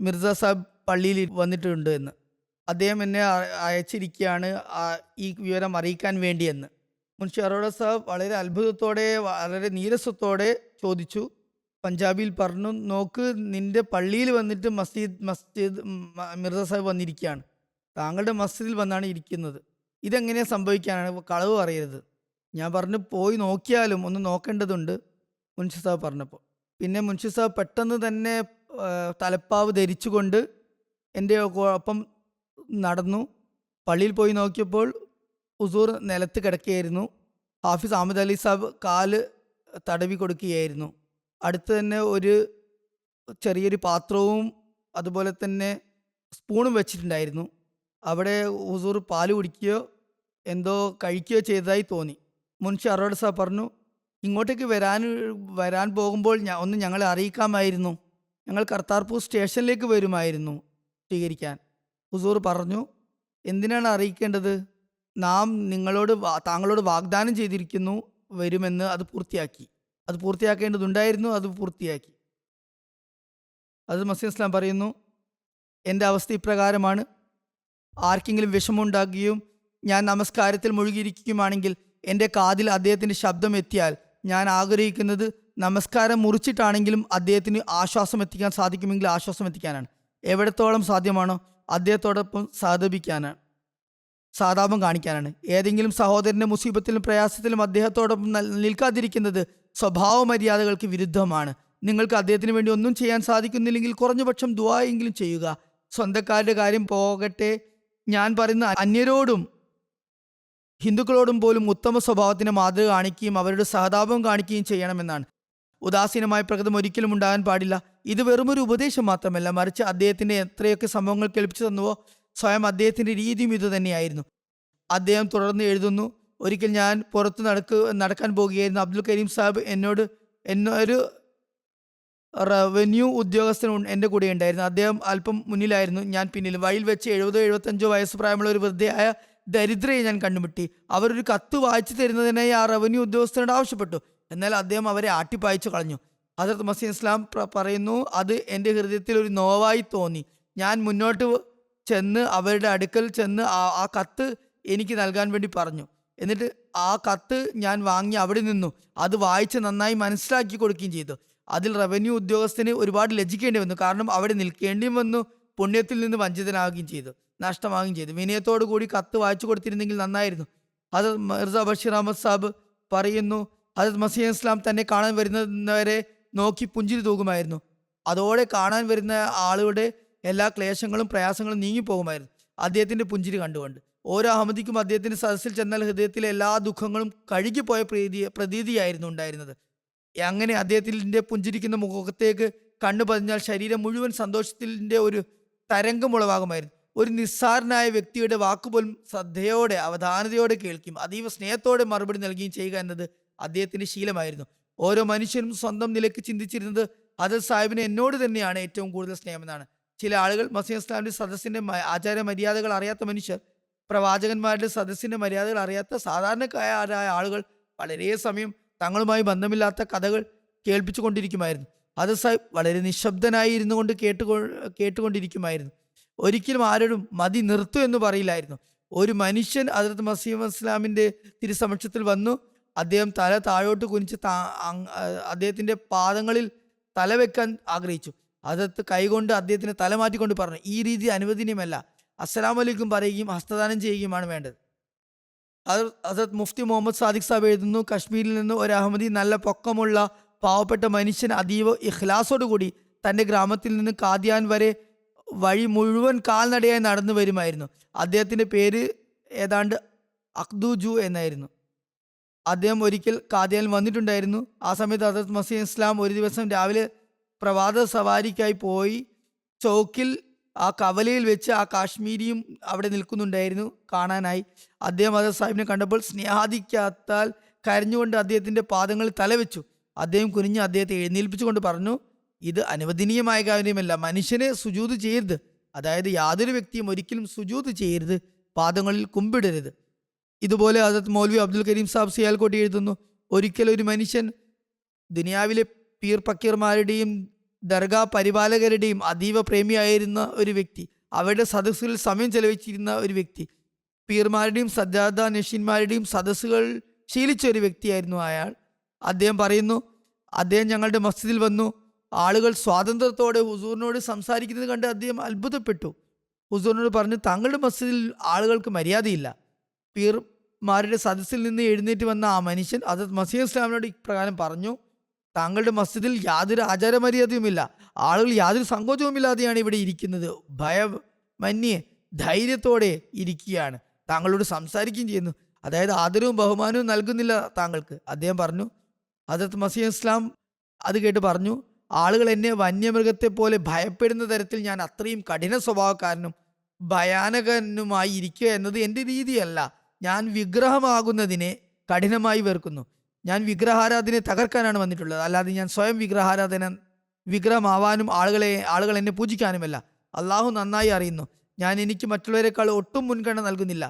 മിർസ സാബ് പള്ളിയിൽ വന്നിട്ടുണ്ട് എന്ന്. അദ്ദേഹം എന്നെ അയച്ചിരിക്കുകയാണ് ഈ വിവരം അറിയിക്കാൻ വേണ്ടിയെന്ന്. മുൻഷി അറോഡ സാബ് വളരെ അത്ഭുതത്തോടെ, വളരെ നീരസത്തോടെ ചോദിച്ചു. പഞ്ചാബിയിൽ പറഞ്ഞു, നോക്ക്, നിന്റെ പള്ളിയിൽ വന്നിട്ട് മസ്ജിദ് മിർസ സാഹിബ് വന്നിരിക്കുകയാണ്, താങ്കളുടെ മസ്ജിദിൽ വന്നാണ് ഇരിക്കുന്നത്, ഇതെങ്ങനെയാണ് സംഭവിക്കാനാണ്? കളവ് പറയരുത്. ഞാൻ പറഞ്ഞു, പോയി നോക്കിയാലും ഒന്ന് നോക്കേണ്ടതുണ്ട്, മുൻഷി സാബ് പറഞ്ഞപ്പോൾ. പിന്നെ മുൻഷി സാബ് പെട്ടെന്ന് തന്നെ തലപ്പാവ് ധരിച്ചുകൊണ്ട് എൻ്റെ ഒപ്പം നടന്നു. പള്ളിയിൽ പോയി നോക്കിയപ്പോൾ ഹുസൂർ നിലത്ത് കിടക്കുകയായിരുന്നു. ഹാഫിസ് അഹമ്മദ് അലി സാബ് കാല് തടവി കൊടുക്കുകയായിരുന്നു. അടുത്ത് തന്നെ ഒരു ചെറിയൊരു പാത്രവും അതുപോലെ തന്നെ സ്പൂണും വെച്ചിട്ടുണ്ടായിരുന്നു. അവിടെ ഹുസൂർ പാല് കുടിക്കുകയോ എന്തോ കഴിക്കുകയോ ചെയ്തതായി തോന്നി. മുൻഷി അറോഡ് സാബ് പറഞ്ഞു, ഇങ്ങോട്ടേക്ക് വരാൻ പോകുമ്പോൾ ഒന്ന് ഞങ്ങളെ അറിയിക്കാമായിരുന്നു, ഞങ്ങൾ കർത്താർപൂർ സ്റ്റേഷനിലേക്ക് വരുമായിരുന്നു സ്വീകരിക്കാൻ. ഹുസൂർ പറഞ്ഞു, എന്തിനാണ് അറിയിക്കേണ്ടത്? നാം താങ്കളോട് വാഗ്ദാനം ചെയ്തിരിക്കുന്നു വരുമെന്ന്. അത് പൂർത്തിയാക്കേണ്ടതുണ്ടായിരുന്നു, അത് പൂർത്തിയാക്കി. അത് മസീഹ് ഇസ്ലാം പറയുന്നു, എൻ്റെ അവസ്ഥ ഇപ്രകാരമാണ്. ആർക്കെങ്കിലും വിഷമമുണ്ടാകുകയും ഞാൻ നമസ്കാരത്തിൽ മുഴുകിയിരിക്കുകയുമാണെങ്കിൽ എൻ്റെ കാതിൽ അദ്ദേഹത്തിൻ്റെ ശബ്ദം എത്തിയാൽ ഞാൻ ആഗ്രഹിക്കുന്നത് നമസ്കാരം മുറിച്ചിട്ടാണെങ്കിലും അദ്ദേഹത്തിന് ആശ്വാസം എത്തിക്കാൻ സാധിക്കുമെങ്കിൽ ആശ്വാസം എത്തിക്കാനാണ്. എവിടത്തോളം സാധ്യമാണോ അദ്ദേഹത്തോടൊപ്പം സാതാപം കാണിക്കാനാണ്. ഏതെങ്കിലും സഹോദരന്റെ മുസീബത്തിലും പ്രയാസത്തിലും അദ്ദേഹത്തോടൊപ്പം നിൽക്കാതിരിക്കുന്നത് സ്വഭാവ മര്യാദകൾക്ക് വിരുദ്ധമാണ്. നിങ്ങൾക്ക് അദ്ദേഹത്തിന് വേണ്ടി ഒന്നും ചെയ്യാൻ സാധിക്കുന്നില്ലെങ്കിൽ കുറഞ്ഞപക്ഷം ദുആയെങ്കിലും ചെയ്യുക. സ്വന്തക്കാരുടെ കാര്യം പോകട്ടെ, ഞാൻ പറയുന്ന അന്യരോടും ഹിന്ദുക്കളോടും പോലും ഉത്തമ സ്വഭാവത്തിന് മാതൃക കാണിക്കുകയും അവരുടെ സഹതാപം കാണിക്കുകയും ചെയ്യണമെന്നാണ്. ഉദാസീനമായ പ്രകൃതം ഒരിക്കലും ഉണ്ടാകാൻ പാടില്ല. ഇത് വെറുമൊരു ഉപദേശം മാത്രമല്ല, മറിച്ച് അദ്ദേഹത്തിന്റെ എത്രയൊക്കെ സംഭവങ്ങൾ കേൾപ്പിച്ചു തന്നുവോ സ്വയം അദ്ദേഹത്തിന്റെ രീതിയും ഇതുതന്നെയായിരുന്നു. അദ്ദേഹം തുടർന്ന് എഴുതുന്നു, ഒരിക്കൽ ഞാൻ പുറത്ത് നടക്കാൻ പോകുകയായിരുന്നു. അബ്ദുൽ കരീം സാഹിബ് എന്നൊരു റവന്യൂ ഉദ്യോഗസ്ഥൻ എൻ്റെ കൂടെ ഉണ്ടായിരുന്നു. അദ്ദേഹം അല്പം മുന്നിലായിരുന്നു, ഞാൻ പിന്നിൽ. വഴിയിൽ വെച്ച് 70-75 വയസ്സ് പ്രായമുള്ള ഒരു വൃദ്ധയായ ദരിദ്രയെ ഞാൻ കണ്ടുമുട്ടി. അവരൊരു കത്ത് വായിച്ചു തരുന്നതിനായി ആ റവന്യൂ ഉദ്യോഗസ്ഥനോട് ആവശ്യപ്പെട്ടു. എന്നാൽ അദ്ദേഹം അവരെ ആട്ടിപ്പായിച്ചു കളഞ്ഞു. ഹദരത്ത് മസീഹ് ഇസ്ലാം പറയുന്നു, അത് എൻ്റെ ഹൃദയത്തിൽ ഒരു നോവായി തോന്നി. ഞാൻ മുന്നോട്ട് ചെന്ന് അവരുടെ അടുക്കൽ ചെന്ന് ആ കത്ത് എനിക്ക് നൽകാൻ വേണ്ടി പറഞ്ഞു. എന്നിട്ട് ആ കത്ത് ഞാൻ വാങ്ങി അവിടെ നിന്നു. അത് വായിച്ച് നന്നായി മനസ്സിലാക്കി കൊടുക്കുകയും ചെയ്തു. അതിൽ റവന്യൂ ഉദ്യോഗസ്ഥന് ഒരുപാട് ലജ്ജിക്കേണ്ടി വന്നു. കാരണം അവിടെ നിൽക്കേണ്ടിയും വന്നു, പുണ്യത്തിൽ നിന്ന് വഞ്ചിതനാവുകയും ചെയ്തു, നഷ്ടമാവുകയും ചെയ്തു. വിനയത്തോടു കൂടി കത്ത് വായിച്ചു കൊടുത്തിരുന്നെങ്കിൽ നന്നായിരുന്നു. ഹദരത്ത് മിർസ ബഷീർ അഹമ്മദ് സാഹിബ് പറയുന്നു, ഹദരത്ത് മസീഹ് ഇസ്ലാം തന്നെ കാണാൻ വരുന്നവരെ നോക്കി പുഞ്ചിരി തൂകുമായിരുന്നു. അതോടെ കാണാൻ വരുന്ന ആളുകളുടെ എല്ലാ ക്ലേശങ്ങളും പ്രയാസങ്ങളും നീങ്ങിപ്പോകുമായിരുന്നു അദ്ദേഹത്തിന്റെ പുഞ്ചിരി കണ്ടുകൊണ്ട്. ഓരോ അഹമ്മദിക്കും അദ്ദേഹത്തിന്റെ സദസ്സിൽ ചെന്നാൽ ഹൃദയത്തിലെ എല്ലാ ദുഃഖങ്ങളും കഴുകിപ്പോയ പ്രതീതിയായിരുന്നു ഉണ്ടായിരുന്നത്. അങ്ങനെ അദ്ദേഹത്തിന്റെ പുഞ്ചിരിക്കുന്ന മുഖത്തേക്ക് കണ്ണു പതിഞ്ഞാൽ ശരീരം മുഴുവൻ സന്തോഷത്തിന്റെ ഒരു തരംഗം ഉളവാകുമായിരുന്നു. ഒരു നിസ്സാരനായ വ്യക്തിയുടെ വാക്കുപോലും ശ്രദ്ധയോടെ അവധാനതയോടെ കേൾക്കും, അതീവ സ്നേഹത്തോടെ മറുപടി നൽകുകയും ചെയ്യുക എന്നത് അദ്ദേഹത്തിന്റെ ശീലമായിരുന്നു. ഓരോ മനുഷ്യനും സ്വന്തം നിലയ്ക്ക് ചിന്തിച്ചിരുന്നത് ഹദരത്ത് സാഹിബിന് എന്നോട് തന്നെയാണ് ഏറ്റവും കൂടുതൽ സ്നേഹമെന്നാണ്. ചില ആളുകൾ മസീഹ് ഇസ്ലാമിന്റെ സദസ്സിന്റെ ആചാര മര്യാദകൾ അറിയാത്ത മനുഷ്യർ, പ്രവാചകന്മാരുടെ സദസ്സിന്റെ മര്യാദകൾ അറിയാത്ത സാധാരണക്കാരായ ആളുകൾ വളരെ സമയം തങ്ങളുമായി ബന്ധമില്ലാത്ത കഥകൾ കേൾപ്പിച്ചു കൊണ്ടിരിക്കുമായിരുന്നു. ഹദരത്ത് സാഹിബ് വളരെ നിശബ്ദനായി ഇരുന്നു കൊണ്ട് കേട്ടുകൊണ്ടിരിക്കുമായിരുന്നു. ഒരിക്കലും ആരോടും മതി നിർത്തു എന്ന് പറയില്ലായിരുന്നു. ഒരു മനുഷ്യൻ ഹദരത്ത് മസീഹ് ഇസ്ലാമിന്റെ തിരുസമക്ഷത്തിൽ വന്നു. അദ്ദേഹം തല താഴോട്ട് കുനിച്ച് അദ്ദേഹത്തിന്റെ പാദങ്ങളിൽ തല വെക്കാൻ ആഗ്രഹിച്ചു. ഹദരത്ത് കൈകൊണ്ട് അദ്ദേഹത്തിന് തല മാറ്റിക്കൊണ്ട് പറഞ്ഞു, ഈ രീതി അനുവദനീയമല്ല. അസ്സലാമു അലൈക്കും പറയുകയും ഹസ്തദാനം ചെയ്യുകയുമാണ് വേണ്ടത്. ഹദരത്ത് മുഫ്തി മുഹമ്മദ് സാദിഖ് സാഹിബ് എഴുതുന്നു, കശ്മീരിൽ നിന്ന് ഒരു അഹമ്മദി നല്ല പൊക്കമുള്ള പാവപ്പെട്ട മനുഷ്യൻ അതീവ ഇഖ്ലാസോടുകൂടി തൻ്റെ ഗ്രാമത്തിൽ നിന്ന് കാദിയാൻ വരെ വഴി മുഴുവൻ കാൽനടയായി നടന്നു വരുമായിരുന്നു. അദ്ദേഹത്തിൻ്റെ പേര് ഏതാണ്ട് അഖ്ദുജു എന്നായിരുന്നു. അദ്ദേഹം ഒരിക്കൽ കാദിയാനിൽ വന്നിട്ടുണ്ടായിരുന്നു. ആ സമയത്ത് ഹദരത്ത് മസീഹ് ഇസ്ലാം ഒരു ദിവസം രാവിലെ പ്രഭാത സവാരിക്കായി പോയി ചൗക്കിൽ ആ കവലയിൽ വെച്ച് ആ കാശ്മീരിയും അവിടെ നിൽക്കുന്നുണ്ടായിരുന്നു കാണാനായി. അദ്ദേഹം ഹദരത്ത് സാഹിബിനെ കണ്ടപ്പോൾ സ്നേഹാധിക്യത്താൽ കരഞ്ഞുകൊണ്ട് അദ്ദേഹത്തിന്റെ പാദങ്ങളിൽ തലവെച്ചു. അദ്ദേഹം കുനിഞ്ഞ് അദ്ദേഹത്തെ എഴുന്നേൽപ്പിച്ചുകൊണ്ട് പറഞ്ഞു, ഇത് അനുവദനീയമായ കാര്യമല്ല, മനുഷ്യനെ സുജൂദ് ചെയ്യരുത്. അതായത് യാതൊരു വ്യക്തിയും ഒരിക്കലും സുജൂദ് ചെയ്യരുത്, പാദങ്ങളിൽ കുമ്പിടരുത്. ഇതുപോലെ ഹദരത്ത് മൗലവി അബ്ദുൽ കരീം സാഹിബ് സിയാൽകോട്ടി എഴുതുന്നു, ഒരിക്കൽ ഒരു മനുഷ്യൻ ദുനിയാവിലെ പീർ പക്കീർമാരുടെയും ദർഗാ പരിപാലകരുടെയും അതീവ പ്രേമിയായിരുന്ന ഒരു വ്യക്തി, അവരുടെ സദസ്സുകളിൽ സമയം ചെലവഴിച്ചിരുന്ന ഒരു വ്യക്തി, പീർമാരുടെയും സജ്ജാദ നഷീന്മാരുടെയും സദസ്സുകൾ ശീലിച്ച ഒരു വ്യക്തിയായിരുന്നു അയാൾ. അദ്ദേഹം പറയുന്നു, അദ്ദേഹം ഞങ്ങളുടെ മസ്ജിദിൽ വന്നു. ആളുകൾ സ്വാതന്ത്ര്യത്തോടെ ഹുസൂറിനോട് സംസാരിക്കുന്നത് കണ്ട് അദ്ദേഹം അത്ഭുതപ്പെട്ടു. ഹുസൂറിനോട് പറഞ്ഞു, താങ്കളുടെ മസ്ജിദിൽ ആളുകൾക്ക് മര്യാദയില്ല. പീർമാരുടെ സദസ്സിൽ നിന്ന് എഴുന്നേറ്റ് വന്ന ആ മനുഷ്യൻ ഹദരത്ത് മസീഹ് ഇസ്ലാമിനോട് ഇപ്രകാരം പറഞ്ഞു, താങ്കളുടെ മസ്ജിദിൽ യാതൊരു ആചാരമര്യാദയുമില്ല, ആളുകൾ യാതൊരു സങ്കോചവുമില്ലാതെയാണ് ഇവിടെ ഇരിക്കുന്നത്, ഭയമന്യേ ധൈര്യത്തോടെ ഇരിക്കുകയാണ്, താങ്കളോട് സംസാരിക്കുകയും ചെയ്യുന്നു, അതായത് ആദരവും ബഹുമാനവും നൽകുന്നില്ല താങ്കൾക്ക്. അദ്ദേഹം പറഞ്ഞു. ഹദരത്ത് മസീഹ് ഇസ്ലാം അത് കേട്ട് പറഞ്ഞു, ആളുകൾ എന്നെ വന്യമൃഗത്തെ പോലെ ഭയപ്പെടുന്ന തരത്തിൽ ഞാൻ അത്രയും കഠിന സ്വഭാവക്കാരനും ഭയാനകനുമായി ഇരിക്കുക എന്നത് എൻ്റെ രീതിയല്ല. ഞാൻ വിഗ്രഹമാകുന്നതിനെ കഠിനമായി വെറുക്കുന്നു. ഞാൻ വിഗ്രഹാരാധനയെ തകർക്കാനാണ് വന്നിട്ടുള്ളത്, അല്ലാതെ ഞാൻ സ്വയം വിഗ്രഹമാവാനും ആളുകൾ എന്നെ പൂജിക്കാനുമല്ല. അള്ളാഹു നന്നായി അറിയുന്നു, ഞാൻ എനിക്ക് മറ്റുള്ളവരെക്കാൾ ഒട്ടും മുൻഗണന നൽകുന്നില്ല.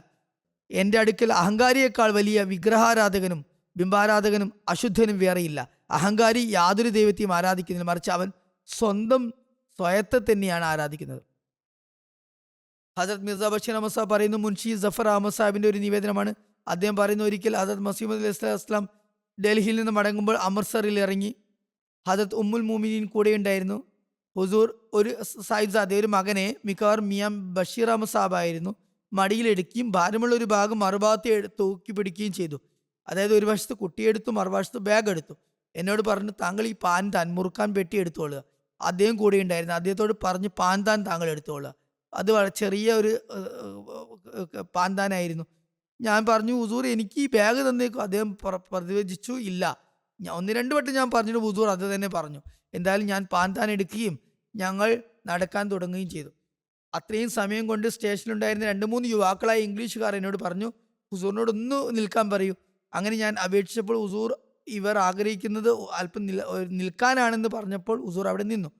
എൻ്റെ അടുക്കൽ അഹങ്കാരിയേക്കാൾ വലിയ വിഗ്രഹാരാധകനും ബിംബാരാധകനും അശുദ്ധനും വേറെയില്ല. അഹങ്കാരി യാതൊരു ദൈവത്തെയും ആരാധിക്കുന്നില്ല, മറിച്ച് അവൻ സ്വയത്തെ തന്നെയാണ് ആരാധിക്കുന്നത്. ഹദരത്ത് മിർസ ബഷീർ അഹമ്മദ് സാഹിബ് പറയുന്നു, മുൻഷി ജഫർ അഹമ്മദ് സാഹിബിന്റെ ഒരു നിവേദനമാണ്. അദ്ദേഹം പറയുന്നു, ഒരിക്കൽ ഹദരത്ത് മസീഹ് അലൈഹി ഇസ്ലാം ഡൽഹിയിൽ നിന്ന് മടങ്ങുമ്പോൾ അമൃത്സറിൽ ഇറങ്ങി. ഹദരത്ത് ഉമ്മുൽ മുഅ്മിനീൻ കൂടെ ഉണ്ടായിരുന്നു. ഹുസൂർ ഒരു സാഹിബ്സാദെ ഒരു മകനെ മിക്കവാറും മിയാം ബഷീർ അഹമ്മദ് സാബായിരുന്നു മടിയിലെടുക്കുകയും ഭാരമുള്ള ഒരു ഭാഗം മറുഭാഗത്ത് തൂക്കി പിടിക്കുകയും ചെയ്തു. അതായത് ഒരു വശത്ത് കുട്ടിയെടുത്തു, മറുവശത്ത് ബാഗ് എടുത്തു. എന്നോട് പറഞ്ഞു, താങ്കൾ ഈ പാൻ താൻ മുറുക്കാൻ പെട്ടി എടുത്തോളുക. അദ്ദേഹം കൂടെ ഉണ്ടായിരുന്നു. അദ്ദേഹത്തോട് പറഞ്ഞു, പാൻ താൻ താങ്കൾ എടുത്തോളുക. അത് ചെറിയ ഒരു പാൻ താനായിരുന്നു. ഞാൻ പറഞ്ഞു, ഹുസൂർ എനിക്ക് ഈ ബാഗ് തന്നേക്കും. അദ്ദേഹം പ്രതിവചിച്ചു, ഇല്ല. ഞാൻ 1-2 വട്ടം ഞാൻ പറഞ്ഞിട്ട് ഹുസൂർ അത് തന്നെ പറഞ്ഞു. എന്തായാലും ഞാൻ പാൻ താൻ എടുക്കുകയും ഞങ്ങൾ നടക്കാൻ തുടങ്ങുകയും ചെയ്തു. അത്രയും സമയം കൊണ്ട് സ്റ്റേഷനിലുണ്ടായിരുന്ന 2-3 യുവാക്കളായ ഇംഗ്ലീഷുകാർ എന്നോട് പറഞ്ഞു, ഹുസൂറിനോട് ഒന്ന് നിൽക്കാൻ പറയൂ. അങ്ങനെ ഞാൻ അപേക്ഷിച്ചപ്പോൾ ഹുസൂർ ഇവർ ആഗ്രഹിക്കുന്നത് അല്പം നിൽക്കാനാണെന്ന് പറഞ്ഞപ്പോൾ ഹുസൂർ അവിടെ നിന്നു.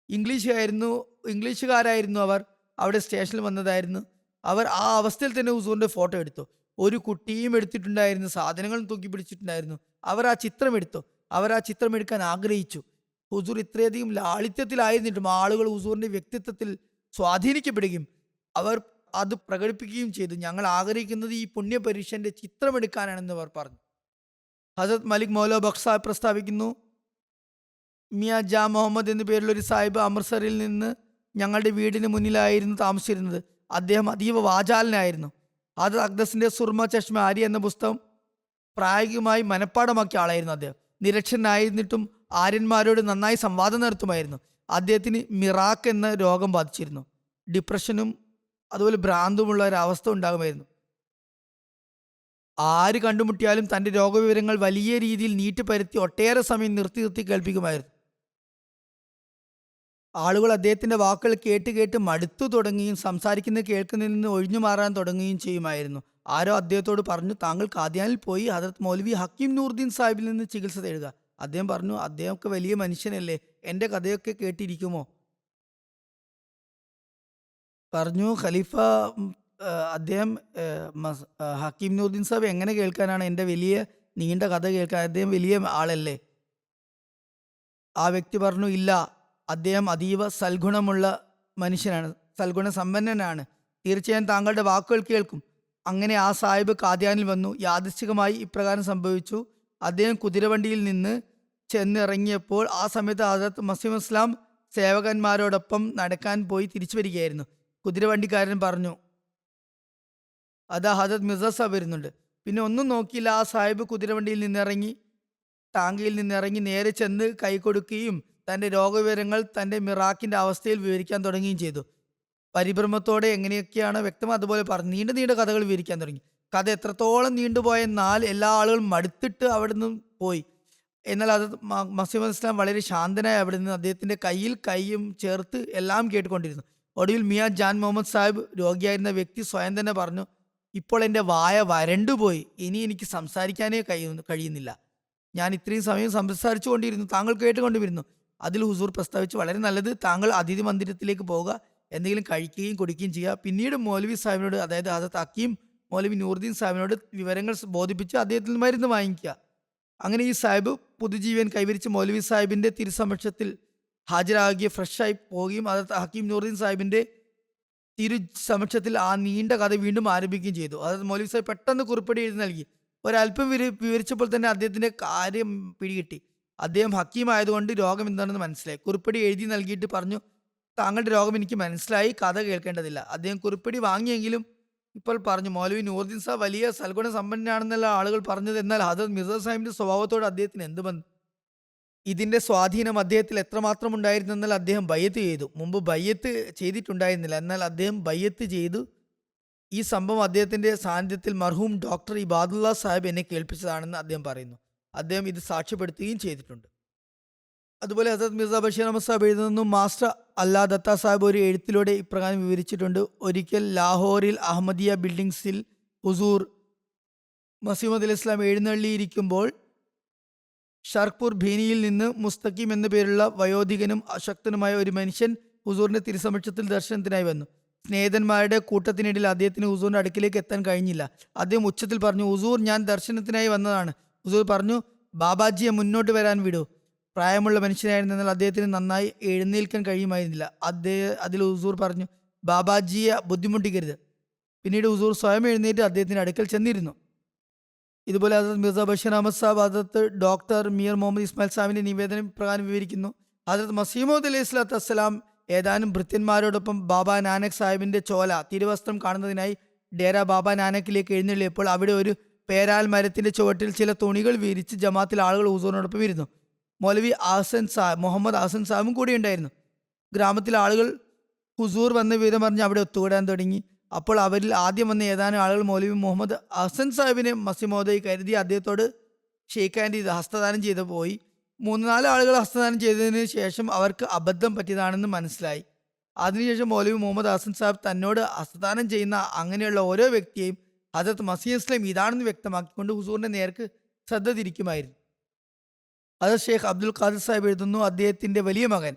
ഇംഗ്ലീഷുകാരായിരുന്നു അവർ. അവിടെ സ്റ്റേഷനിൽ വന്നതായിരുന്നു. അവർ ആ അവസ്ഥയിൽ തന്നെ ഹുസൂറിൻ്റെ ഫോട്ടോ എടുത്തു. ഒരു കുട്ടിയും എടുത്തിട്ടുണ്ടായിരുന്നു, സാധനങ്ങളും തൂക്കി പിടിച്ചിട്ടുണ്ടായിരുന്നു. അവർ ആ ചിത്രം എടുത്തു. അവർ ആ ചിത്രം എടുക്കാൻ ആഗ്രഹിച്ചു. ഹുസൂർ ഇത്രയധികം ലാളിത്യത്തിലായിരുന്നിട്ടും ആളുകൾ ഹുസൂറിൻ്റെ വ്യക്തിത്വത്തിൽ സ്വാധീനിക്കപ്പെടുകയും അവർ അത് പ്രകടിപ്പിക്കുകയും ചെയ്തു. ഞങ്ങൾ ആഗ്രഹിക്കുന്നത് ഈ പുണ്യപരീക്ഷൻ്റെ ചിത്രമെടുക്കാനാണെന്ന് അവർ പറഞ്ഞു. ഹസരത്ത് മലിക് മൗല ബഖ് സാഹിബ് പ്രസ്താവിക്കുന്നു, മിയ ജാ മുഹമ്മദ് എന്നു പേരുള്ള ഒരു സാഹിബ് അമൃത്സറിൽ നിന്ന് ഞങ്ങളുടെ വീടിന് മുന്നിലായിരുന്നു താമസിച്ചിരുന്നത്. അദ്ദേഹം അതീവ വാചാലനായിരുന്നു. ഹദരത്ത് അഖ്ദസിന്റെ സുർമ ചഷ്മ ആരി എന്ന പുസ്തകം പ്രായോഗികമായി മനഃപ്പാടമാക്കിയ ആളായിരുന്നു അദ്ദേഹം. നിരക്ഷനായിരുന്നിട്ടും ആര്യന്മാരോട് നന്നായി സംവാദം നടത്തുമായിരുന്നു. അദ്ദേഹത്തിന് മിറാക്ക് എന്ന രോഗം ബാധിച്ചിരുന്നു. ഡിപ്രഷനും അതുപോലെ ഭ്രാന്തുമുള്ള ഒരവസ്ഥ ഉണ്ടാകുമായിരുന്നു. ആര് കണ്ടുമുട്ടിയാലും തൻ്റെ രോഗവിവരങ്ങൾ വലിയ രീതിയിൽ നീട്ടിപ്പരുത്തി ഒട്ടേറെ സമയം നിർത്തി കേൾപ്പിക്കുമായിരുന്നു. ആളുകൾ അദ്ദേഹത്തിൻ്റെ വാക്കുകൾ കേട്ട് മടുത്തു തുടങ്ങുകയും സംസാരിക്കുന്നത് കേൾക്കുന്നതിൽ നിന്ന് ഒഴിഞ്ഞു മാറാൻ തുടങ്ങുകയും ചെയ്യുമായിരുന്നു. ആരോ അദ്ദേഹത്തോട് പറഞ്ഞു, താങ്കൾ ഖാദിയാനിൽ പോയി ഹദരത്ത് മൗലവി ഹക്കീം നൂറുദ്ദീൻ സാഹിബിൽ നിന്ന് ചികിത്സ തേടുക. അദ്ദേഹം പറഞ്ഞു, അദ്ദേഹമൊക്കെ വലിയ മനുഷ്യനല്ലേ, എൻ്റെ കഥയൊക്കെ കേട്ടിരിക്കുമോ? പറഞ്ഞു, ഖലീഫ അദ്ദേഹം ഹക്കീം നൂറുദ്ദീൻ സാഹിബ് എങ്ങനെ കേൾക്കാനാണ്? എൻ്റെ വലിയ നീണ്ട കഥ കേൾക്കാൻ അദ്ദേഹം വലിയ ആളല്ലേ? ആ വ്യക്തി പറഞ്ഞു, ഇല്ല, അദ്ദേഹം അതീവ സൽഗുണമുള്ള മനുഷ്യനാണ്, സൽഗുണ സമ്പന്നനാണ്. തീർച്ചയായും താങ്കളുടെ വാക്കുകൾ കേൾക്കും. അങ്ങനെ ആ സാഹിബ് ഖാദിയാനിൽ വന്നു. യാദൃശ്ചികമായി ഇപ്രകാരം സംഭവിച്ചു. അദ്ദേഹം കുതിരവണ്ടിയിൽ നിന്ന് ചെന്നിറങ്ങിയപ്പോൾ ആ സമയത്ത് ഹദരത്ത് മസീഹ് ഇസ്ലാം സേവകന്മാരോടൊപ്പം നടക്കാൻ പോയി തിരിച്ചു വരികയായിരുന്നു. കുതിരവണ്ടിക്കാരൻ പറഞ്ഞു, അതാ ഹദരത്ത് മിർസ സാഹിബ് വരുന്നുണ്ട്. പിന്നെ ഒന്നും നോക്കിയില്ല, ആ സാഹിബ് കുതിരവണ്ടിയിൽ നിന്നിറങ്ങി ടാങ്കയിൽ നിന്നിറങ്ങി നേരെ ചെന്ന് കൈ കൊടുക്കുകയും തൻ്റെ രോഗവിവരങ്ങൾ തൻ്റെ മിറാക്കിൻ്റെ അവസ്ഥയിൽ വിവരിക്കാൻ തുടങ്ങുകയും ചെയ്തു. പരിഭ്രമത്തോടെ എങ്ങനെയൊക്കെയാണ് വ്യക്തം അതുപോലെ പറഞ്ഞു നീണ്ട കഥകൾ വിവരിക്കാൻ തുടങ്ങി. കഥ എത്രത്തോളം നീണ്ടുപോയെന്നാൽ എല്ലാ ആളുകളും മടുത്തിട്ട് അവിടെ നിന്ന് പോയി. എന്നാൽ അത് മസീഹ് ഇസ്ലാം വളരെ ശാന്തനായി അവിടെ നിന്ന് അദ്ദേഹത്തിൻ്റെ കൈയും ചേർത്ത് എല്ലാം കേട്ടുകൊണ്ടിരുന്നു. ഒടുവിൽ മിയാ ജാൻ മുഹമ്മദ് സാഹിബ്, രോഗിയായിരുന്ന വ്യക്തി, സ്വയം തന്നെ പറഞ്ഞു, ഇപ്പോൾ എൻ്റെ വായ വരണ്ടുപോയി, ഇനി എനിക്ക് സംസാരിക്കാനേ കഴിയുന്നില്ല. ഞാൻ ഇത്രയും സമയം സംസാരിച്ചു കൊണ്ടിരുന്നു, താങ്കൾ കേട്ടുകൊണ്ടിരുന്നു. അതിൽ ഹുസൂർ പ്രസ്താവിച്ചു, വളരെ നല്ലത്, താങ്കൾ അതിഥി മന്ദിരത്തിലേക്ക് പോവുക, എന്തെങ്കിലും കഴിക്കുകയും കുടിക്കുകയും ചെയ്യുക. പിന്നീട് മൗലവി സാഹിബിനോട്, അതായത് ഹദരത്ത് ഹക്കീം മൗലവി നൂറുദ്ദീൻ സാഹിബിനോട് വിവരങ്ങൾ ബോധിപ്പിച്ച് അദ്ദേഹത്തിൽ നിന്ന് മരുന്ന് വാങ്ങിക്കുക. അങ്ങനെ ഈ സാഹിബ് പുതുജീവൻ കൈവരിച്ച് മൗലവി സാഹിബിൻ്റെ തിരുസമക്ഷത്തിൽ ഹാജരാകുകയും ഫ്രഷായി പോവുകയും ഹദരത്ത് ഹക്കീം നൂറുദ്ദീൻ സാഹിബിൻ്റെ തിരുസമക്ഷത്തിൽ ആ നീണ്ട കഥ വീണ്ടും ആരംഭിക്കുകയും ചെയ്തു. അതായത് മൗലവി സാഹിബ് പെട്ടെന്ന് കുറിപ്പടി എഴുതി നൽകി. ഒരല്പം വിവരിച്ചപ്പോൾ തന്നെ അദ്ദേഹത്തിൻ്റെ കാര്യം പിടികിട്ടി. അദ്ദേഹം ഹക്കീം ആയതുകൊണ്ട് രോഗം എന്താണെന്ന് മനസ്സിലായി. കുറിപ്പടി എഴുതി നൽകിയിട്ട് പറഞ്ഞു, താങ്കളുടെ രോഗം എനിക്ക് മനസ്സിലായി, കഥ കേൾക്കേണ്ടതില്ല. അദ്ദേഹം കുറിപ്പടി വാങ്ങിയെങ്കിലും ഇപ്പോൾ പറഞ്ഞു, മൗലവി നൂറുദ്ദീൻ സാഹിബ് വലിയ സൽഗുണ സമ്പന്നനാണെന്നല്ല ആളുകൾ പറഞ്ഞത്. എന്നാൽ ഹദരത്ത് മിർസ സാഹിബിന്റെ സ്വഭാവത്തോട് അദ്ദേഹത്തിന് എന്ത് ബന്ധം? ഇതിന്റെ സ്വാധീനം അദ്ദേഹത്തിൽ എത്രമാത്രം ഉണ്ടായിരുന്നെന്നാൽ അദ്ദേഹം ബയ്യത്ത് ചെയ്തു. മുമ്പ് ബയ്യത്ത് ചെയ്തിട്ടുണ്ടായിരുന്നില്ല, എന്നാൽ അദ്ദേഹം ബയ്യത്ത് ചെയ്തു. ഈ സംഭവം അദ്ദേഹത്തിന്റെ സാന്നിധ്യത്തിൽ മർഹൂം ഡോക്ടർ ഇബാദുള്ള സാഹിബ് എന്നെ കേൾപ്പിച്ചതാണെന്ന് അദ്ദേഹം പറയുന്നു. അദ്ദേഹം ഇത് സാക്ഷ്യപ്പെടുത്തുകയും ചെയ്തിട്ടുണ്ട്. അതുപോലെ ഹസരത്ത് മിർസ ബഷീർ അഹമ്മദ് സാഹിബ് എഴുതുന്നു, മാസ്റ്റർ അല്ലാ ദത്ത സാഹിബ് ഒരു എഴുത്തിലൂടെ ഇപ്രകാരം വിവരിച്ചിട്ടുണ്ട്. ഒരിക്കൽ ലാഹോറിൽ അഹമ്മദിയ ബിൽഡിംഗ്സിൽ ഹുസൂർ മസീഹ് അലി ഇസ്ലാം എഴുന്നള്ളിയിരിക്കുമ്പോൾ ഷർക്പൂർ ഭീനിയിൽ നിന്ന് മുസ്തഖീം എന്നു പേരുള്ള വയോധികനും അശക്തനുമായ ഒരു മനുഷ്യൻ ഹുസൂറിന്റെ തിരുസമക്ഷത്തിൽ ദർശനത്തിനായി വന്നു. സ്നേഹിതന്മാരുടെ കൂട്ടത്തിനിടയിൽ അദ്ദേഹത്തിന് ഹുസൂറിന്റെ അടുക്കിലേക്ക് എത്താൻ കഴിഞ്ഞില്ല. അദ്ദേഹം ഉച്ചത്തിൽ പറഞ്ഞു, ഹുസൂർ, ഞാൻ ദർശനത്തിനായി വന്നതാണ്. ഹുസൂർ പറഞ്ഞു, ബാബാജിയെ മുന്നോട്ട് വരാൻ വിടൂ. പ്രായമുള്ള മനുഷ്യനായിരുന്നാൽ അദ്ദേഹത്തിന് നന്നായി എഴുന്നേൽക്കാൻ കഴിയുമായിരുന്നില്ല. അതിൽ ഹുസൂർ പറഞ്ഞു, ബാബാജിയെ ബുദ്ധിമുട്ടിക്കരുത്. പിന്നീട് ഹുസൂർ സ്വയം എഴുന്നേറ്റ് അദ്ദേഹത്തിന്റെ അടുക്കൽ ചെന്നിരുന്നു. ഇതുപോലെ ഹദരത്ത് മിർസ ബഷീർ അഹമ്മദ് സാഹിബ് ഹദരത്ത് ഡോക്ടർ മീർ മുഹമ്മദ് ഇസ്മായിൽ സാഹിബിന്റെ നിവേദനം പ്രകാരം വിവരിക്കുന്നു, ഹദരത്ത് മസീഹ് മൗഊദ് അലൈഹി സ്വലാത്തു വസ്സലാം ഏതാനും ഭൃത്യന്മാരോടൊപ്പം ബാബ നാനക് സാഹിബിന്റെ ചോല തിരുവസ്ത്രം കാണുന്നതിനായി ഡേര ബാബ നാനക്കിലേക്ക് എഴുന്നള്ളിയപ്പോൾ അവിടെ ഒരു പേരാൽ മരത്തിന്റെ ചുവട്ടിൽ ചില തുണികൾ വിരിച്ച് ജമാത്തിൽ ആളുകൾ ഹുസൂറിനോടൊപ്പം ഇരുന്നു. മൗലവി ആസൻ സാഹിബ് മുഹമ്മദ് ആസൻ സാഹിബും കൂടി ഉണ്ടായിരുന്നു. ഗ്രാമത്തിലെ ആളുകൾ ഹുസൂർ വന്ന വിവരം പറഞ്ഞ് അവിടെ ഒത്തുകൂടാൻ തുടങ്ങി. അപ്പോൾ അവരിൽ ആദ്യം വന്ന ഏതാനും ആളുകൾ മൗലവി മുഹമ്മദ് ഹസൻ സാഹിബിനെ മസിമോദയി കരുതി അദ്ദേഹത്തോട് ഷെയ്ഖ് ഹാൻഡ് ചെയ്ത് ഹസ്തദാനം ചെയ്ത് പോയി. 3-4 ആളുകൾ ഹസ്തദാനം ചെയ്തതിന് ശേഷം അവർക്ക് അബദ്ധം പറ്റിയതാണെന്ന് മനസ്സിലായി. അതിനുശേഷം മൗലവി മുഹമ്മദ് ഹസൻ സാഹിബ് തന്നോട് ഹസ്തദാനം ചെയ്യുന്ന അങ്ങനെയുള്ള ഓരോ വ്യക്തിയെയും ഹദരത്ത് മസീഹ് ഇസ്ലാം ഇതാണെന്ന് വ്യക്തമാക്കിക്കൊണ്ട് ഹുസൂറിന്റെ നേർക്ക് ശ്രദ്ധ തിരിക്കുമായിരുന്നു. ഹദരത്ത് ഷെയ്ഖ് അബ്ദുൽ ഖാദിർ സാഹിബ് എഴുതുന്നു, അദ്ദേഹത്തിന്റെ വലിയ മകൻ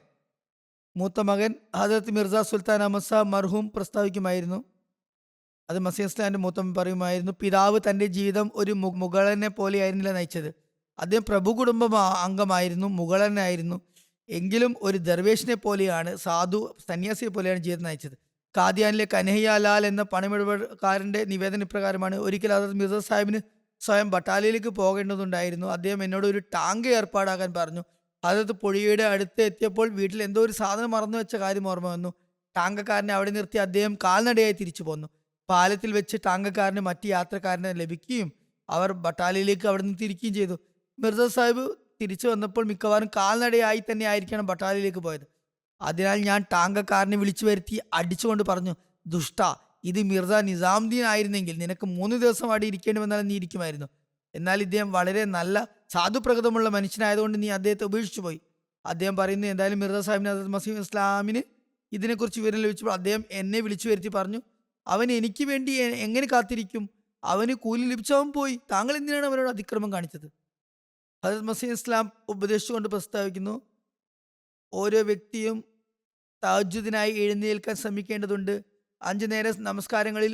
മൂത്ത മകൻ ഹദരത്ത് മിർസ സുൽത്താൻ അഹമ്മദ് സാഹിബ് മർഹൂം പ്രസ്താവിക്കുമായിരുന്നു. അത് മസീഹ് ഇസ്ലാമിന്റെ മൂത്തം പറയുമായിരുന്നു, പിതാവ് തന്റെ ജീവിതം ഒരു മുഗളനെ പോലെയായിരുന്നില്ല നയിച്ചത്. അദ്ദേഹം പ്രഭു കുടുംബ അംഗമായിരുന്നു, മുഗളനായിരുന്നു. എങ്കിലും ഒരു ദർവേഷിനെ പോലെയാണ്, സാധു സന്യാസിയെ പോലെയാണ് ജീവിതം നയിച്ചത്. കാദിയാനിലെ കനഹയ്യാലാൽ എന്ന പണമിടപാടുകാരന്റെ നിവേദന പ്രകാരമാണ് ഒരിക്കൽ ഹദരത്ത് മിർസ സാഹിബിന് സ്വയം ബട്ടാലിയിലേക്ക് പോകേണ്ടതുണ്ടായിരുന്നു. അദ്ദേഹം എന്നോട് ഒരു ടാങ്ക് ഏർപ്പാടാക്കാൻ പറഞ്ഞു. ഹദരത്ത് പുഴയുടെ അടുത്ത് എത്തിയപ്പോൾ വീട്ടിൽ എന്തോ ഒരു സാധനം മറന്നു വെച്ച കാര്യം ഓർമ്മ വന്നു. ടാങ്കക്കാരനെ അവിടെ നിർത്തി അദ്ദേഹം കാൽനടയായി തിരിച്ചു പോന്നു. പാലത്തിൽ വെച്ച് ടാങ്കക്കാരന് മറ്റ് യാത്രക്കാരനെ ലഭിക്കുകയും അവർ ബട്ടാലിയിലേക്ക് അവിടെ നിന്ന് തിരിക്കുകയും ചെയ്തു. മിർസ സാഹിബ് തിരിച്ചു വന്നപ്പോൾ മിക്കവാറും കാൽനടയായി തന്നെ ആയിരിക്കണം ബട്ടാലിയിലേക്ക് പോയത്. അതിനാൽ ഞാൻ ടാങ്കക്കാരനെ വിളിച്ചു വരുത്തി അടിച്ചുകൊണ്ട് പറഞ്ഞു, ദുഷ്ട, ഇത് മിർസ നിസാമുദ്ദീൻ ആയിരുന്നെങ്കിൽ നിനക്ക് 3 ദിവസം അവിടെ ഇരിക്കേണ്ടി വന്നാൽ നീ ഇരിക്കുമായിരുന്നു. എന്നാൽ ഇദ്ദേഹം വളരെ നല്ല സാധുപ്രകൃതമുള്ള മനുഷ്യനായതുകൊണ്ട് നീ അദ്ദേഹത്തെ ഉപേക്ഷിച്ചു പോയി. അദ്ദേഹം പറയുന്നു, എന്തായാലും മിർസ സാഹിബിന് ഹദരത്ത് മസീഹ് ഇസ്ലാമിന് ഇതിനെക്കുറിച്ച് വിവരം ലഭിച്ചപ്പോൾ അദ്ദേഹം എന്നെ വിളിച്ചു വരുത്തി പറഞ്ഞു, അവൻ എനിക്ക് വേണ്ടി എങ്ങനെ കാത്തിരിക്കും? അവന് കൂലി ലഭിച്ചവൻ പോയി. താങ്കൾ എന്തിനാണ് അവരോട് അതിക്രമം കാണിച്ചത്? ഹദരത്ത് മസീഹ് ഇസ്ലാം ഉപദേശിച്ചുകൊണ്ട് പ്രസ്താവിക്കുന്നു, ഓരോ വ്യക്തിയും തഹജ്ജുദിനായി എഴുന്നേൽക്കാൻ ശ്രമിക്കേണ്ടതുണ്ട്. 5 നേര നമസ്കാരങ്ങളിൽ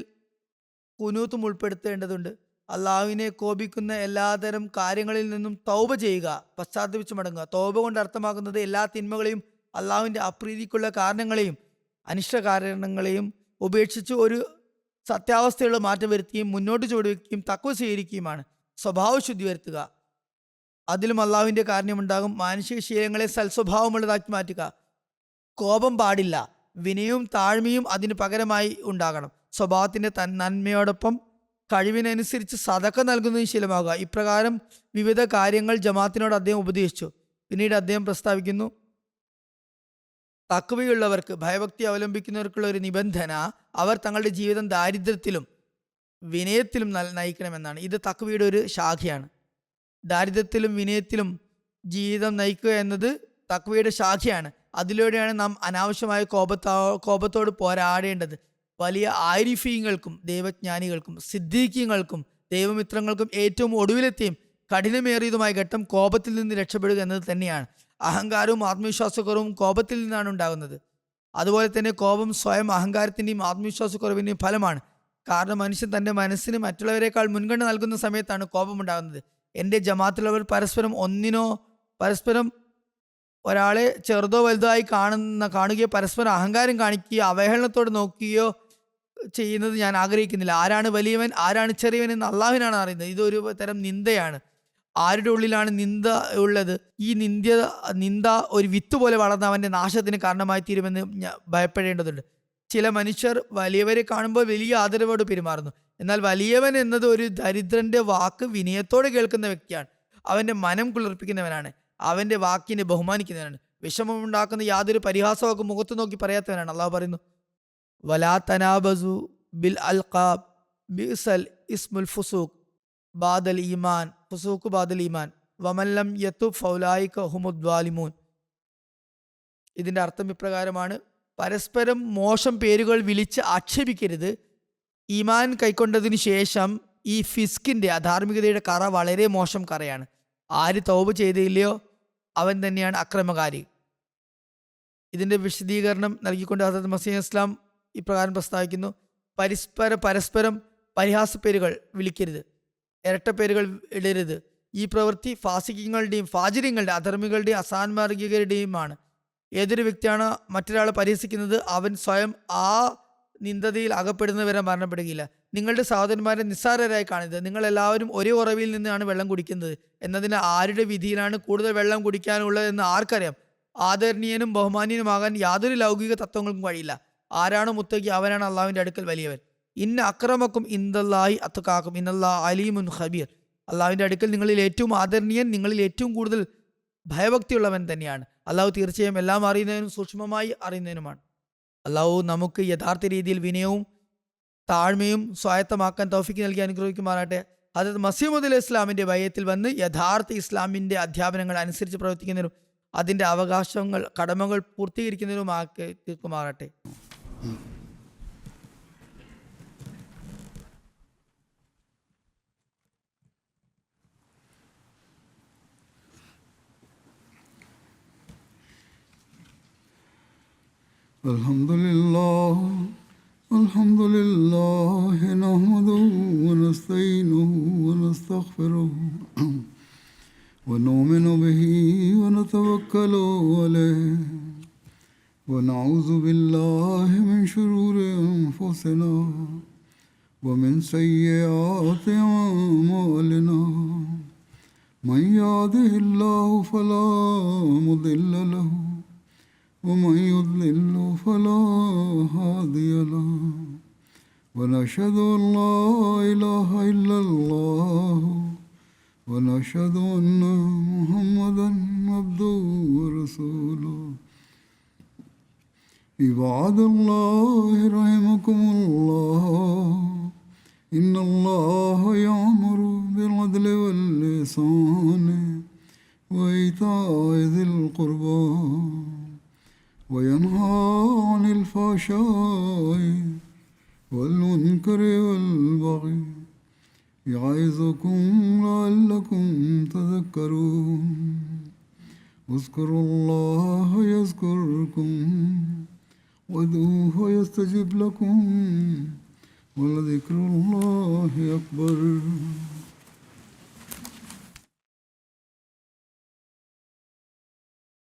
കുനൂത്തും ഉൾപ്പെടുത്തേണ്ടതുണ്ട്. അള്ളാഹുവിനെ കോപിക്കുന്ന എല്ലാതരം കാര്യങ്ങളിൽ നിന്നും തൗബ ചെയ്യുക, പശ്ചാത്തപിച്ച് മടങ്ങുക. തൗബ കൊണ്ട് അർത്ഥമാക്കുന്നത് എല്ലാ തിന്മകളെയും അള്ളാഹുവിൻ്റെ അപ്രീതിക്കുള്ള കാരണങ്ങളെയും അനിഷ്ട കാരണങ്ങളെയും ഉപേക്ഷിച്ച് ഒരു സത്യാവസ്ഥയുള്ള മാറ്റം വരുത്തുകയും മുന്നോട്ട് ചുവടുവെക്കുകയും തഖ്വ സ്വീകരിക്കുകയുമാണ്. സ്വഭാവശുദ്ധി വരുത്തുക, അതിലും അള്ളാഹുവിൻ്റെ കാരണമുണ്ടാകും. മാനുഷിക ശീലങ്ങളെ സൽസ്വഭാവമുള്ളതാക്കി മാറ്റുക. കോപം പാടില്ല. വിനയവും താഴ്മയും അതിന് പകരമായി ഉണ്ടാകണം. സ്വഭാവത്തിൻ്റെ നന്മയോടൊപ്പം കഴിവിനനുസരിച്ച് സദക്ക നൽകുന്നതിന് ശീലമാകുക. ഇപ്രകാരം വിവിധ കാര്യങ്ങൾ ജമാഅത്തിനോട് അദ്ദേഹം ഉപദേശിച്ചു. പിന്നീട് അദ്ദേഹം പ്രസ്താവിക്കുന്നു, തഖ്വയുള്ളവർക്ക്, ഭയഭക്തി അവലംബിക്കുന്നവർക്കുള്ള ഒരു നിബന്ധന അവർ തങ്ങളുടെ ജീവിതം ദാരിദ്ര്യത്തിലും വിനയത്തിലും നയിക്കണമെന്നാണ്. ഇത് തഖ്വയുടെ ഒരു ശാഖയാണ്. ദാരിദ്ര്യത്തിലും വിനയത്തിലും ജീവിതം നയിക്കുക എന്നത് തഖ്വയുടെ ശാഖയാണ്. അതിലൂടെയാണ് നാം അനാവശ്യമായ കോപത്തോട് പോരാടേണ്ടത്. വലിയ ആരിഫീങ്ങൾക്കും ദൈവജ്ഞാനികൾക്കും സിദ്ദീഖീങ്ങൾക്കും ദൈവമിത്രങ്ങൾക്കും ഏറ്റവും ഒടുവിലെത്തിയും കഠിനമേറിയതുമായ ഘട്ടം കോപത്തിൽ നിന്ന് രക്ഷപ്പെടുക എന്നത് തന്നെയാണ്. അഹങ്കാരവും ആത്മവിശ്വാസക്കുറവും കോപത്തിൽ നിന്നാണ് ഉണ്ടാകുന്നത്. അതുപോലെ തന്നെ കോപം സ്വയം അഹങ്കാരത്തിൻ്റെയും ആത്മവിശ്വാസക്കുറവിൻ്റെയും ഫലമാണ്. കാരണം മനുഷ്യൻ തൻ്റെ മനസ്സിന് മറ്റുള്ളവരെക്കാൾ മുൻഗണന നൽകുന്ന സമയത്താണ് കോപമുണ്ടാകുന്നത്. എൻ്റെ ജമാഅത്തിലുള്ളവർ പരസ്പരം ഒരാളെ ചെറുതോ വലുതോ ആയി കാണുകയോ പരസ്പരം അഹങ്കാരം കാണിക്കുകയോ അവഹേളനത്തോടെ നോക്കുകയോ ചെയ്യുന്നത് ഞാൻ ആഗ്രഹിക്കുന്നില്ല. ആരാണ് വലിയവൻ, ആരാണ് ചെറിയവൻ എന്ന് അള്ളാഹുവിനാണ് അറിയുന്നത്. ഇതൊരു തരം നിന്ദയാണ്. ആരുടെ ഉള്ളിലാണ് നിന്ദ ഉള്ളത്, ഈ നിന്ദ ഒരു വിത്ത് പോലെ വളർന്ന് അവൻ്റെ നാശത്തിന് കാരണമായി തീരുമെന്ന് ഭയപ്പെടേണ്ടതുണ്ട്. ചില മനുഷ്യർ വലിയവരെ കാണുമ്പോൾ വലിയ ആദരവോട് പെരുമാറുന്നു. എന്നാൽ വലിയവൻ എന്നത് ഒരു ദരിദ്രന്റെ വാക്ക് വിനയത്തോടെ കേൾക്കുന്ന വ്യക്തിയാണ്. അവൻ്റെ മനം കുളിർപ്പിക്കുന്നവനാണ്. അവൻ്റെ വാക്കിനെ ബഹുമാനിക്കുന്നവനാണ്. വിഷമമുണ്ടാക്കുന്ന യാതൊരു പരിഹാസവാക്കും മുഖത്ത് നോക്കി പറയാത്തവനാണ്. അള്ളാഹു പറയുന്നു, വലാ തനാബസു ബിൽ അൽഖാബ് ബിഅ്സൽ ഇസ്മുൽ ഫുസൂഖ് ബാദൽ ഈമാൻ ഫുസൂഖ് ബാദൽ ഈമാൻ വമല്ലം യതുബ് ഫൗലായിക ഹുമുദ് ദ്വാലിമൂൻ. ഇതിൻ്റെ അർത്ഥം ഇപ്രകാരമാണ്: പരസ്പരം മോശം പേരുകൾ വിളിച്ച് ആക്ഷേപിക്കരുത്. ഈമാൻ കൈക്കൊണ്ടതിന് ശേഷം ഈ ഫിസ്കിൻ്റെ അധാർമികതയുടെ കറ വളരെ മോശം കറയാണ്. ആര് തൗബ ചെയ്തില്ലയോ അവൻ തന്നെയാണ് അക്രമകാരി. ഇതിൻ്റെ വിശദീകരണം നൽകിക്കൊണ്ട് ഹദരത്ത് മസീഹ് ഇസ്ലാം ഇപ്രകാരം പ്രസ്താവിക്കുന്നു: പരസ്പരം പരിഹാസപ്പേരുകൾ വിളിക്കരുത്, ഇരട്ടപ്പേരുകൾ ഇടരുത്. ഈ പ്രവൃത്തി ഫാസിഖ്യങ്ങളുടെയും ഫാജിര്യങ്ങളുടെ അധർമ്മികളുടെയും അസാൻമാർഗികരുടെയുമാണ്. ഏതൊരു വ്യക്തിയാണ് മറ്റൊരാളെ പരിഹസിക്കുന്നത് അവൻ സ്വയം ആ നിന്ദതയിൽ അകപ്പെടുന്നവരെ മരണപ്പെടുകയില്ല. നിങ്ങളുടെ സഹോദരന്മാരെ നിസ്സാരരായി കാണരുത്. നിങ്ങളെല്ലാവരും ഒരേ ഉറവിൽ നിന്നാണ് വെള്ളം കുടിക്കുന്നത് എന്നതിന് ആരുടെ വിധിയിലാണ് കൂടുതൽ വെള്ളം കുടിക്കാനുള്ളത് എന്ന് ആർക്കറിയാം? ആദരണീയനും ബഹുമാനീയനുമാകാൻ യാതൊരു ലൗകിക തത്വങ്ങൾക്കും കഴിയില്ല. ആരാണ് മുത്തഖി അവനാണ് അള്ളാഹുവിൻ്റെ അടുക്കൽ വലിയവൻ. ഇന്ന അക്രമക്കും ഇന്ദല്ലാഹി അത്ഖാക്കും ഇന്നല്ലാഹു അലീമുൻ ഖബീർ. അള്ളാഹുവിൻ്റെ അടുക്കൽ നിങ്ങളിൽ ഏറ്റവും ആദരണീയൻ നിങ്ങളിൽ ഏറ്റവും കൂടുതൽ ഭയഭക്തിയുള്ളവൻ തന്നെയാണ്. അള്ളാഹു തീർച്ചയായും എല്ലാം അറിയുന്നതിനും സൂക്ഷ്മമായി അറിയുന്നതിനുമാണ്. അള്ളാഹു നമുക്ക് യഥാർത്ഥ രീതിയിൽ വിനയവും താഴ്മയും സ്വായത്തമാക്കാൻ തൗഫീക്ക് നൽകി അനുഗ്രഹിക്കുമാറാട്ടെ. ഹദരത്ത് മസീഹ് മൗഊദ് അലൈഹി ഇസ്ലാമിൻ്റെ ബയ്യത്തിൽ വന്ന് യഥാർത്ഥ ഇസ്ലാമിൻ്റെ അധ്യാപനങ്ങൾ അനുസരിച്ച് പ്രവർത്തിക്കുന്നതിനും അതിൻ്റെ അവകാശങ്ങൾ കടമകൾ പൂർത്തീകരിക്കുന്നതിനുമാക്കി തീർക്കുമാറാട്ടെ.
الحمد لله نحمده ونستعينه ونستغفره ونؤمن به ونتوكل عليه ونعوذ بالله من شرور أنفسنا ومن سيئات أعمالنا من يهده الله فلا مضل له ومن يضلل فلا هادي له ونشهد أن لا إله إلا الله ونشهد أن محمدا عبده ورسوله. عباد الله رحمكم الله إن الله يأمر بالعدل والإحسان وإيتاء ذي القربى وينهى عن الفحشاء والمنكر والبغي يعظكم لعلكم تذكرون. اذكروا الله يذكركم وادعوه يستجب لكم ولذكر الله أكبر.